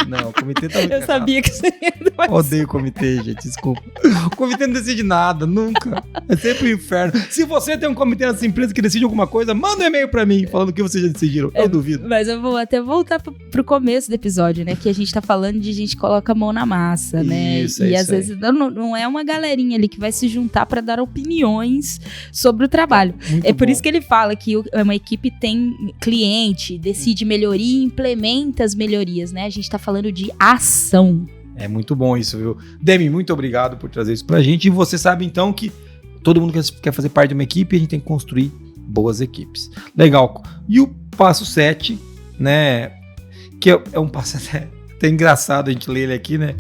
não. Comitê tá muito Eu sabia que você ia... Odeio comitê, gente, desculpa. O comitê não decide nada, nunca. É sempre um inferno. Se você tem um comitê nessa empresa que decide alguma coisa, manda um e-mail pra mim, falando o que vocês já decidiram. Eu duvido. Mas eu vou até voltar pro começo do episódio, né? Que a gente tá falando de gente que coloca a mão na massa, né? E às vezes não é uma galerinha ali que vai se juntar pra dar opiniões sobre o trabalho. Muito por isso que ele fala que uma equipe tem cliente, decide melhoria e implementa as melhorias, né? A gente tá falando de ação. É muito bom isso, viu? Demi, muito obrigado por trazer isso pra gente. E você sabe, então, que todo mundo quer fazer parte de uma equipe e a gente tem que construir boas equipes. Legal. E o passo 7, né? Que é um passo até engraçado a gente ler ele aqui, né?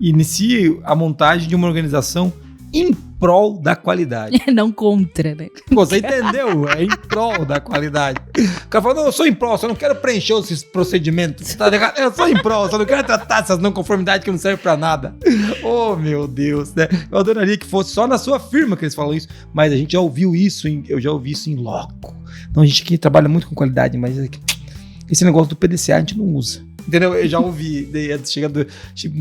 Inicie a montagem de uma organização em prol da qualidade. Não contra, né? Você entendeu? É em prol da qualidade. O cara falou, não, eu sou em prol, só não quero preencher esses procedimentos. Tá ligado? Eu sou em prol, só não quero tratar essas não conformidades que não servem pra nada. Oh, meu Deus, né? Eu adoraria que fosse só na sua firma que eles falam isso, mas a gente já ouviu isso, eu já ouvi isso em loco. Então a gente aqui trabalha muito com qualidade, mas esse negócio do PDCA a gente não usa. Entendeu? Eu já ouvi,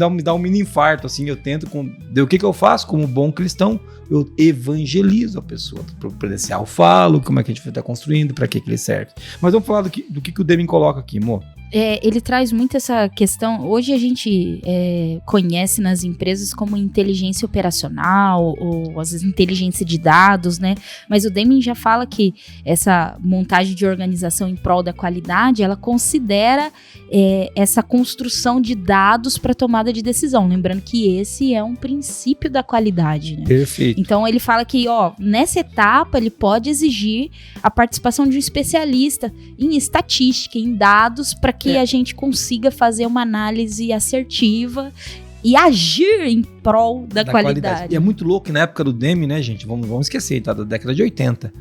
me dá um mini infarto, assim, eu tento, o que eu faço como bom cristão? Eu evangelizo a pessoa, pro PDCA eu falo, como é que a gente vai estar construindo, para que ele serve. Mas vamos falar do que o Deming coloca aqui, amor. Ele traz muito essa questão, hoje a gente conhece nas empresas como inteligência operacional, ou às vezes inteligência de dados, né? Mas o Deming já fala que essa montagem de organização em prol da qualidade, ela considera essa construção de dados para tomada de decisão, lembrando que esse é um princípio da qualidade, né? Perfeito. Então ele fala que, nessa etapa ele pode exigir a participação de um especialista em estatística, em dados, para que a gente consiga fazer uma análise assertiva e agir em prol da qualidade. E é muito louco que na época do Deming, né, gente? Vamos esquecer, tá? Da década de 80.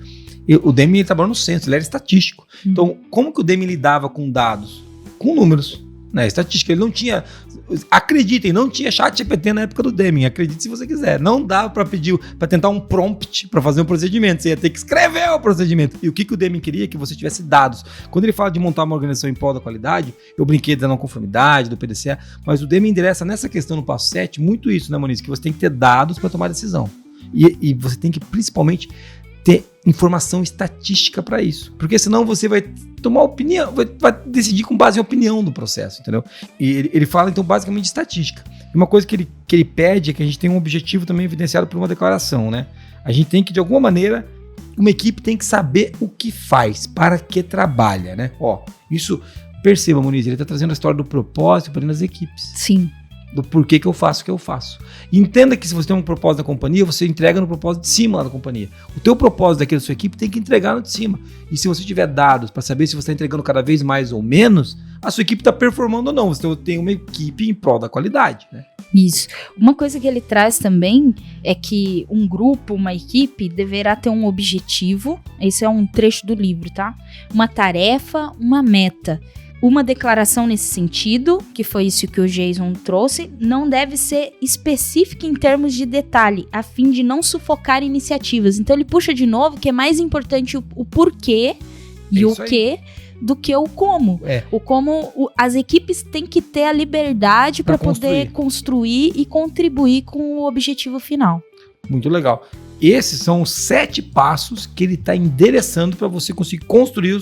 O Deming trabalhou no centro, ele era estatístico. Então, como que o Deming lidava com dados? Com números, né? Estatística. Ele não tinha... Acreditem, não tinha ChatGPT na época do Deming, acredite se você quiser. Não dava para tentar um prompt para fazer um procedimento, você ia ter que escrever o procedimento. E o que o Deming queria? Que você tivesse dados. Quando ele fala de montar uma organização em prol da qualidade, eu brinquei da não conformidade, do PDCA, mas o Deming endereça nessa questão no passo 7 muito isso, né, Moniz? Que você tem que ter dados para tomar decisão. E você tem que principalmente ter informação estatística para isso, porque senão você vai tomar opinião, vai decidir com base em opinião do processo, entendeu? E ele fala então basicamente de estatística. E uma coisa que ele pede é que a gente tenha um objetivo também evidenciado por uma declaração, né? A gente tem que, de alguma maneira, uma equipe tem que saber o que faz, para que trabalha, né? Isso, perceba, Moniz, ele está trazendo a história do propósito para as equipes. Sim. Do porquê que eu faço o que eu faço. E entenda que se você tem um propósito da companhia, você entrega no propósito de cima lá da companhia. O teu propósito daquela sua equipe tem que entregar no de cima. E se você tiver dados para saber se você está entregando cada vez mais ou menos, a sua equipe está performando ou não. Você tem uma equipe em prol da qualidade, né? Isso. Uma coisa que ele traz também é que um grupo, uma equipe, deverá ter um objetivo. Esse é um trecho do livro, tá? Uma tarefa, uma meta. Uma declaração nesse sentido, que foi isso que o Jason trouxe, não deve ser específica em termos de detalhe, a fim de não sufocar iniciativas. Então ele puxa de novo que é mais importante o porquê e o que do que o como. O como as equipes têm que ter a liberdade para poder construir e contribuir com o objetivo final. Muito legal. Esses são os 7 passos que ele está endereçando para você conseguir construir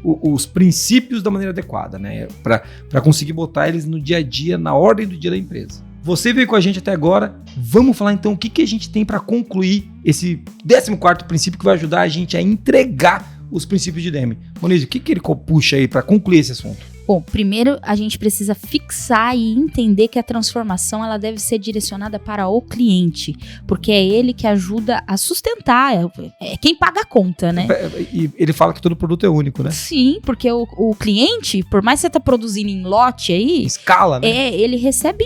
os princípios da maneira adequada, né? Para conseguir botar eles no dia a dia, na ordem do dia da empresa. Você veio com a gente até agora. Vamos falar então o que a gente tem para concluir esse 14º princípio que vai ajudar a gente a entregar os princípios de Deming. Moniz, o que ele puxa aí para concluir esse assunto? Bom, primeiro a gente precisa fixar e entender que a transformação ela deve ser direcionada para o cliente, porque é ele que ajuda a sustentar, é quem paga a conta, né? E ele fala que todo produto é único, né? Sim, porque o cliente, por mais que você tá produzindo em lote aí, escala, né? Ele recebe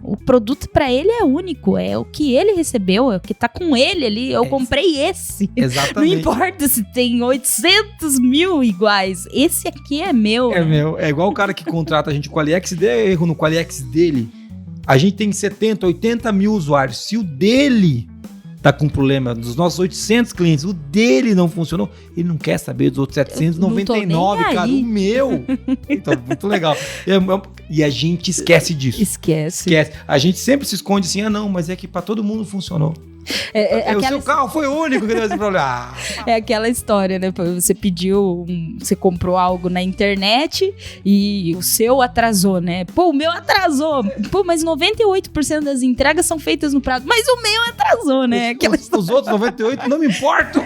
o produto para ele é único, é o que ele recebeu, é o que tá com ele ali, eu comprei esse. Exatamente. Não importa se tem 800 mil iguais, esse aqui é meu. É meu, é igual o cara que contrata a gente com o AliEx, der erro no AliEx dele, a gente tem 70, 80 mil usuários, se o dele tá com problema, dos nossos 800 clientes, o dele não funcionou, ele não quer saber dos outros 799, cara, o meu. Então, muito legal. E a gente esquece disso. Esquece. A gente sempre se esconde assim, não, mas é que pra todo mundo funcionou. O seu carro foi o único que deu esse problema. É aquela história, né? Você você comprou algo na internet e o seu atrasou, né? Pô, o meu atrasou. Pô, mas 98% das entregas são feitas no prazo. Mas o meu atrasou, né? Os outros 98% não me importam.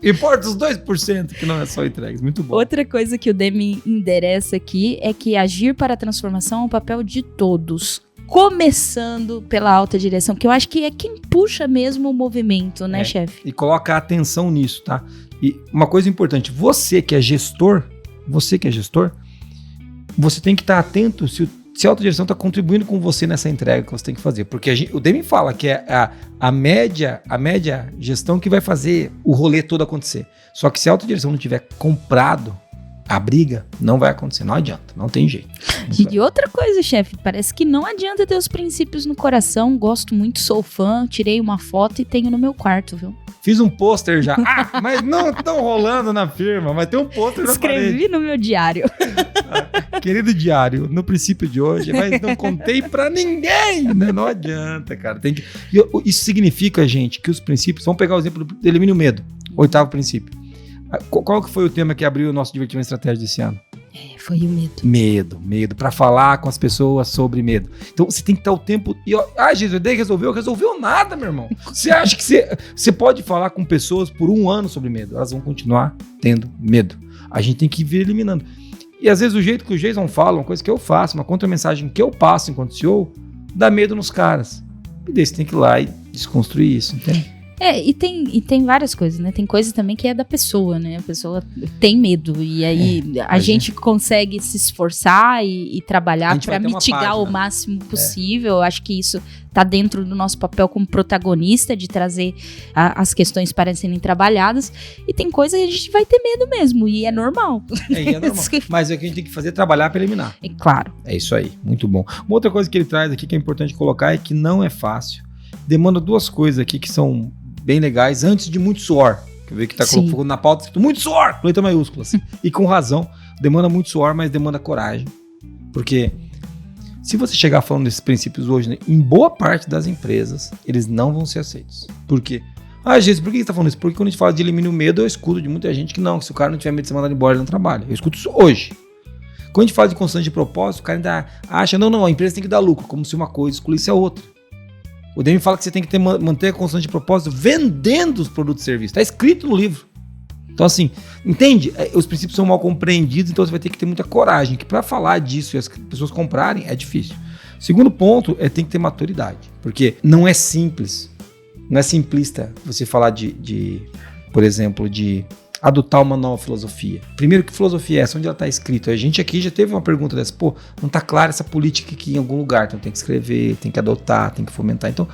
Importa os 2% que não é só entregas. Muito bom. Outra coisa que o Deming endereça aqui é que agir para a transformação é um papel de todos. Começando pela alta direção, que eu acho que é quem puxa mesmo o movimento, né, chefe? E coloca atenção nisso, tá? E uma coisa importante, você que é gestor, você tem que estar atento se a alta direção está contribuindo com você nessa entrega que você tem que fazer. Porque o Deming fala que é a média gestão que vai fazer o rolê todo acontecer. Só que se a alta direção não tiver comprado a briga, não vai acontecer, não adianta, não tem jeito. E outra coisa, chefe, parece que não adianta ter os princípios no coração, gosto muito, sou fã, tirei uma foto e tenho no meu quarto, viu? Fiz um pôster já, mas não estão rolando na firma, mas tem um pôster na parede. Escrevi no meu diário. Querido diário, no princípio de hoje, mas não contei pra ninguém, né? Não adianta, cara. Isso significa, gente, que os princípios, vamos pegar o exemplo do Elimine o Medo, 8º princípio. Qual que foi o tema que abriu o nosso Divertimento Estratégia desse ano? Foi o medo. Medo, para falar com as pessoas sobre medo. Então você tem que estar o tempo... Jesus, resolveu nada, meu irmão. Você acha que você pode falar com pessoas por 1 ano sobre medo? Elas vão continuar tendo medo. A gente tem que ir eliminando. E às vezes o jeito que o Jason fala, uma coisa que eu faço, uma contra-mensagem que eu passo enquanto CEO, dá medo nos caras. E daí você tem que ir lá e desconstruir isso, entende? E tem várias coisas, né? Tem coisa também que é da pessoa, né? A pessoa tem medo e aí a gente consegue se esforçar e trabalhar para mitigar o máximo possível. Eu acho que isso tá dentro do nosso papel como protagonista de trazer as questões para serem trabalhadas. E tem coisa que a gente vai ter medo mesmo e é normal. É normal. Mas o que a gente tem que fazer é trabalhar para eliminar. É claro. É isso aí, muito bom. Uma outra coisa que ele traz aqui que é importante colocar é que não é fácil. Demanda 2 coisas aqui que são bem legais, antes de muito suor. Quer ver que tá colocando na pauta, escrito muito suor, com letra maiúscula, assim. E com razão, demanda muito suor, mas demanda coragem. Porque se você chegar falando desses princípios hoje, né, em boa parte das empresas, eles não vão ser aceitos. Por quê? Jesus, por que você tá falando isso? Porque quando a gente fala de eliminar o medo, eu escuto de muita gente que não, que se o cara não tiver medo de ser mandado embora, ele não trabalha. Eu escuto isso hoje. Quando a gente fala de constante de propósito, o cara ainda acha, não, a empresa tem que dar lucro, como se uma coisa excluísse a outra. O Deming fala que você tem que manter a constante de propósito vendendo os produtos e serviços. Está escrito no livro. Então, assim, entende? Os princípios são mal compreendidos, então você vai ter que ter muita coragem, que para falar disso e as pessoas comprarem é difícil. Segundo ponto, tem que ter maturidade, porque não é simples, não é simplista você falar por exemplo, de adotar uma nova filosofia. Primeiro, que filosofia é essa? Onde ela está escrita? A gente aqui já teve uma pergunta dessa, não está clara essa política aqui em algum lugar, então tem que escrever, tem que adotar, tem que fomentar. Então,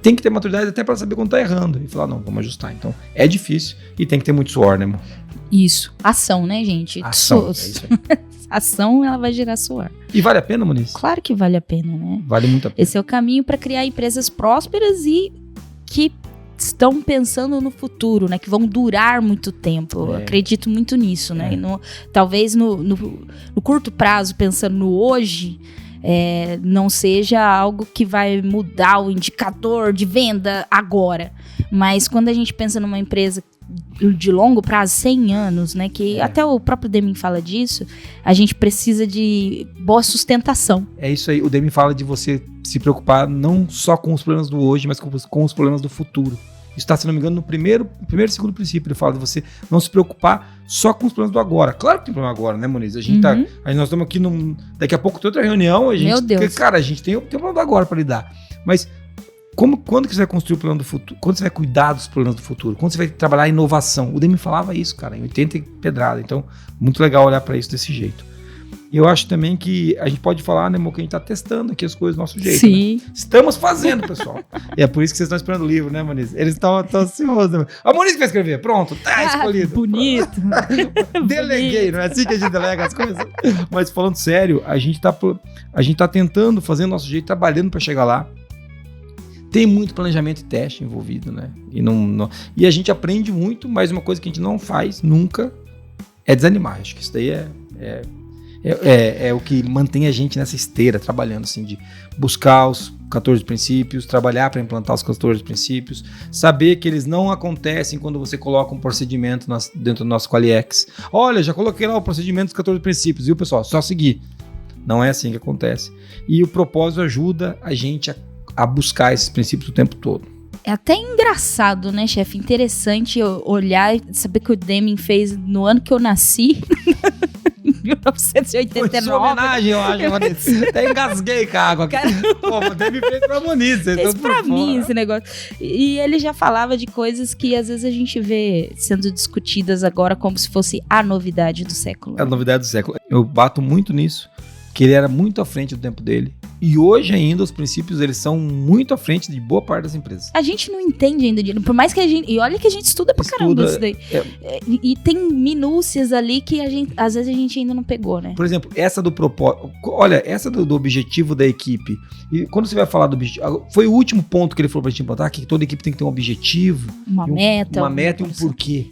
tem que ter maturidade até para saber quando está errando e falar, não, vamos ajustar. Então, é difícil e tem que ter muito suor, né, amor? Isso. Ação, né, gente? Ação, é isso aí. Ação, ela vai gerar suor. E vale a pena, Moniz? Claro que vale a pena, né? Vale muito a pena. Esse é o caminho para criar empresas prósperas e que estão pensando no futuro, né? Que vão durar muito tempo. Eu acredito muito nisso, né? E talvez no curto prazo, pensando no hoje, não seja algo que vai mudar o indicador de venda agora. Mas quando a gente pensa numa empresa de longo prazo, 100 anos, né? Que até o próprio Deming fala disso, a gente precisa de boa sustentação. É isso aí. O Deming fala de você se preocupar não só com os problemas do hoje, mas com os problemas do futuro. Isso está, se não me engano, no primeiro e segundo princípio. Ele fala de você não se preocupar só com os problemas do agora. Claro que tem problema agora, né, Moniz? A gente nós estamos aqui daqui a pouco tem outra reunião. Meu Deus. Cara, a gente tem um problema do agora para lidar. Mas quando que você vai construir o plano do futuro? Quando você vai cuidar dos problemas do futuro? Quando você vai trabalhar a inovação? O Demi falava isso, cara, em 80 e pedrada. Então, muito legal olhar para isso desse jeito. E eu acho também que a gente pode falar, né, Mo, que a gente tá testando aqui as coisas do nosso jeito. Sim. Né? Estamos fazendo, pessoal. E é por isso que vocês estão esperando o livro, né, Moniz? Eles estão ansiosos. Né? A Moniz que vai escrever. Pronto, tá escolhido. Bonito. Deleguei, não é assim que a gente delega as coisas? Mas falando sério, a gente tá tentando, fazendo o nosso jeito, trabalhando para chegar lá. Tem muito planejamento e teste envolvido, né? E a gente aprende muito, mas uma coisa que a gente não faz nunca é desanimar. Acho que isso daí é o que mantém a gente nessa esteira, trabalhando assim, de buscar os 14 princípios, trabalhar para implantar os 14 princípios, saber que eles não acontecem quando você coloca um procedimento dentro do nosso QualiX. Olha, já coloquei lá o procedimento dos 14 princípios, viu, pessoal? Só seguir. Não é assim que acontece. E o propósito ajuda a gente a buscar esses princípios o tempo todo. É até engraçado, né, chefe? Interessante olhar e saber que o Deming fez no ano que eu nasci. 1989. Foi sua homenagem, eu acho, Moniz. Até engasguei com a água aqui. Pô, o Demi fez pra Moniz. Fez pra mim esse negócio. E ele já falava de coisas que às vezes a gente vê sendo discutidas agora como se fosse a novidade do século. É a novidade do século. Eu bato muito nisso, que ele era muito à frente do tempo dele. E hoje ainda os princípios, eles são muito à frente de boa parte das empresas. A gente não entende ainda, por mais que a gente... E olha que a gente estuda pra caramba isso daí. E tem minúcias ali que às vezes a gente ainda não pegou, né? Por exemplo, essa do propósito... Olha, essa do objetivo da equipe. E quando você vai falar do objetivo... Foi o último ponto que ele falou pra gente implantar, que toda equipe tem que ter um objetivo. Uma meta e um porquê.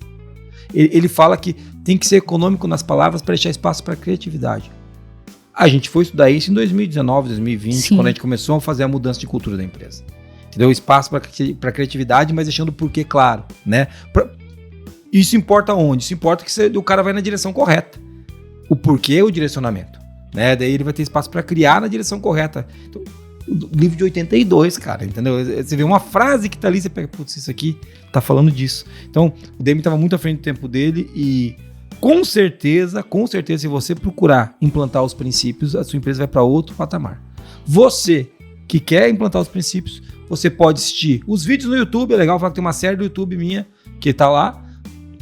Ele fala que tem que ser econômico nas palavras para deixar espaço para criatividade. A gente foi estudar isso em 2019, 2020, Sim. quando a gente começou a fazer a mudança de cultura da empresa. Entendeu? Espaço para criatividade, mas deixando o porquê claro, né? Isso importa onde? Isso importa que o cara vai na direção correta. O porquê é o direcionamento, né? Daí ele vai ter espaço para criar na direção correta. Então, o livro de 82, cara, entendeu? Você vê uma frase que tá ali, você pega, putz, isso aqui tá falando disso. Então, o Demi tava muito à frente do tempo dele e... Com certeza, se você procurar implantar os princípios, a sua empresa vai para outro patamar. Você que quer implantar os princípios, você pode assistir os vídeos no YouTube, é legal falar que tem uma série do YouTube minha que tá lá.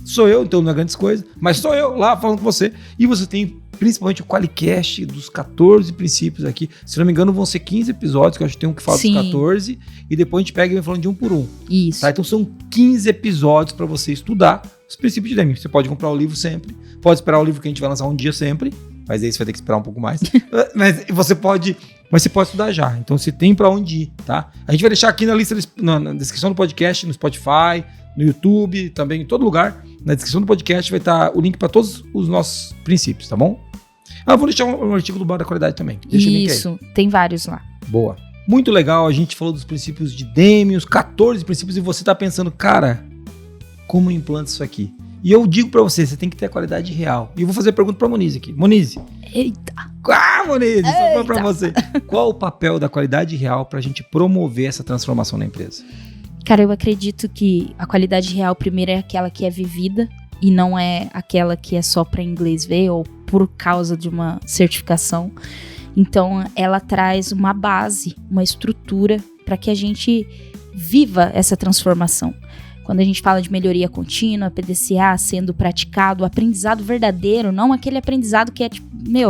Sou eu, então não é grandes coisas, mas sou eu lá falando com você. E você tem principalmente o QualiCast dos 14 princípios aqui. Se não me engano, vão ser 15 episódios, que eu acho que tem um que fala Sim. dos 14, e depois a gente pega e vai falando de um por um. Isso. Tá? Então são 15 episódios para você estudar os princípios de Deming. Você pode comprar o livro sempre, pode esperar o livro que a gente vai lançar um dia sempre, mas aí você vai ter que esperar um pouco mais. Mas você pode estudar já. Então você tem para onde ir, tá? A gente vai deixar aqui na lista, na descrição do podcast, no Spotify, no YouTube, também em todo lugar. Na descrição do podcast vai estar o link para todos os nossos princípios, tá bom? Eu vou deixar um artigo do Bar da Qualidade também. Deixa Isso, o link aí. Tem vários lá. Boa. Muito legal, a gente falou dos princípios de Deming, os 14 princípios, e você tá pensando, cara, como eu implanto isso aqui? E eu digo pra você tem que ter a qualidade real. E eu vou fazer a pergunta pra Moniz aqui. Moniz. Eita. Moniz, só pra você. Qual o papel da qualidade real pra gente promover essa transformação na empresa? Cara, eu acredito que a qualidade real, primeiro, é aquela que é vivida e não é aquela que é só para inglês ver ou por causa de uma certificação. Então, ela traz uma base, uma estrutura para que a gente viva essa transformação. Quando a gente fala de melhoria contínua, PDCA sendo praticado, aprendizado verdadeiro, não aquele aprendizado que é tipo,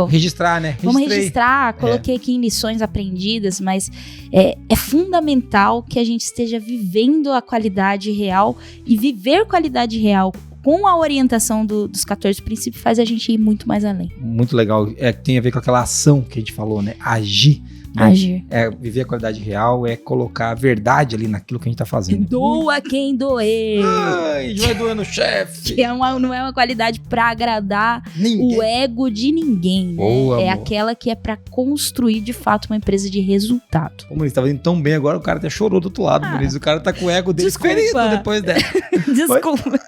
registrar, né? Vamos registrar, coloquei aqui em lições aprendidas, mas é fundamental que a gente esteja vivendo a qualidade real, e viver qualidade real com a orientação dos 14 princípios faz a gente ir muito mais além. Muito legal. Tem a ver com aquela ação que a gente falou, né? Agir. Agir. Viver a qualidade real, é colocar a verdade ali naquilo que a gente tá fazendo. Doa quem doer. Ai, vai doer no chefe. Que não é uma qualidade pra agradar o ego de ninguém, né? Boa, é amor. Aquela que é pra construir, de fato, uma empresa de resultado. Como ele estava indo tão bem agora, o cara até chorou do outro lado, Moniz. O cara tá com o ego dele ferido depois dessa. Desculpa.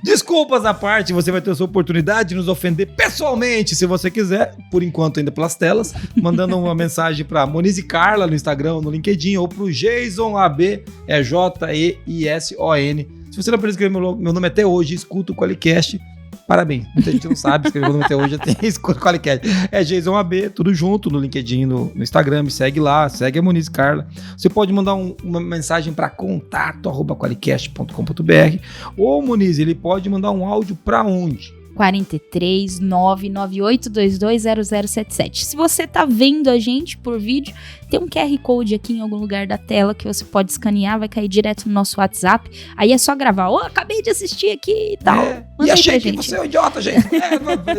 Desculpas à parte, você vai ter a sua oportunidade de nos ofender pessoalmente, se você quiser, por enquanto ainda pelas telas, mandando uma mensagem pra Moniz e Carla no Instagram, no LinkedIn, ou pro Jason AB, é J-E-I-S-O-N. Se você não aprendeu a escrever meu nome até hoje, escuta o Qualicast. Parabéns. Muita gente não sabe escrever meu nome até hoje, já tem escuta o Qualicast. É Jason AB, tudo junto no LinkedIn, no Instagram. Me segue lá, segue a Moniz e Carla. Você pode mandar uma mensagem para contato@qualicast.com.br. Ou, Moniz, ele pode mandar um áudio para onde? 43 998220077. Se você tá vendo a gente por vídeo, tem um QR Code aqui em algum lugar da tela que você pode escanear, vai cair direto no nosso WhatsApp. Aí é só gravar. Acabei de assistir aqui e tal. E achei que você é um idiota, gente.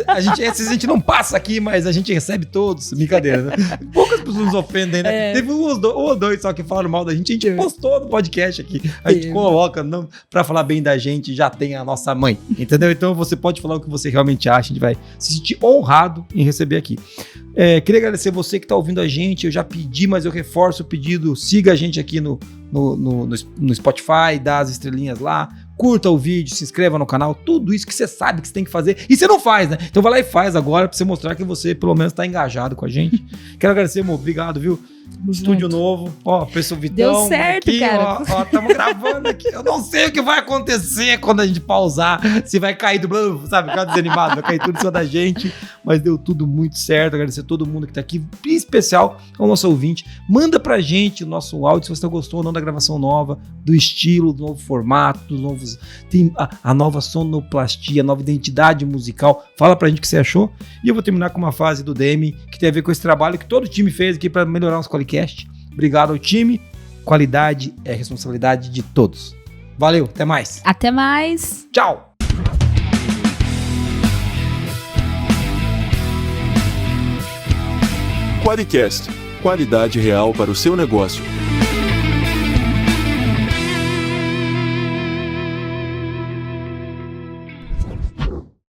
A gente não passa aqui, mas a gente recebe todos. Brincadeira, né? Poucas pessoas nos ofendem, né? Teve um ou dois só que falaram mal da gente. A gente postou no podcast aqui. A gente coloca pra falar bem da gente, já tem a nossa mãe. Entendeu? Então você pode falar o que você realmente acha. A gente vai se sentir honrado em receber aqui. Queria agradecer você que está ouvindo a gente. Eu já pedi, mas eu reforço o pedido. Siga a gente aqui no Spotify, dá as estrelinhas lá. Curta o vídeo, se inscreva no canal. Tudo isso que você sabe que você tem que fazer. E você não faz, né? Então vai lá e faz agora pra você mostrar que você pelo menos tá engajado com a gente. Quero agradecer, amor. Obrigado, viu? Estúdio novo. Ó, pessoal Vitão. Deu certo, aqui, cara. Ó, estamos gravando aqui. Eu não sei o que vai acontecer quando a gente pausar. Se vai cair do... Sabe, ficar desanimado. Vai cair tudo em cima da gente. Mas deu tudo muito certo. Agradecer a todo mundo que tá aqui. Em especial ao nosso ouvinte. Manda pra gente o nosso áudio se você gostou ou não da gravação nova, do estilo, do novo formato, dos novos... Tem a nova sonoplastia, a nova identidade musical. Fala pra gente o que você achou. E eu vou terminar com uma frase do Demi que tem a ver com esse trabalho que todo o time fez aqui pra melhorar nosso Qualicast. Obrigado ao time. Qualidade é responsabilidade de todos. Valeu, até mais. Até mais. Tchau. Qualicast, qualidade real para o seu negócio.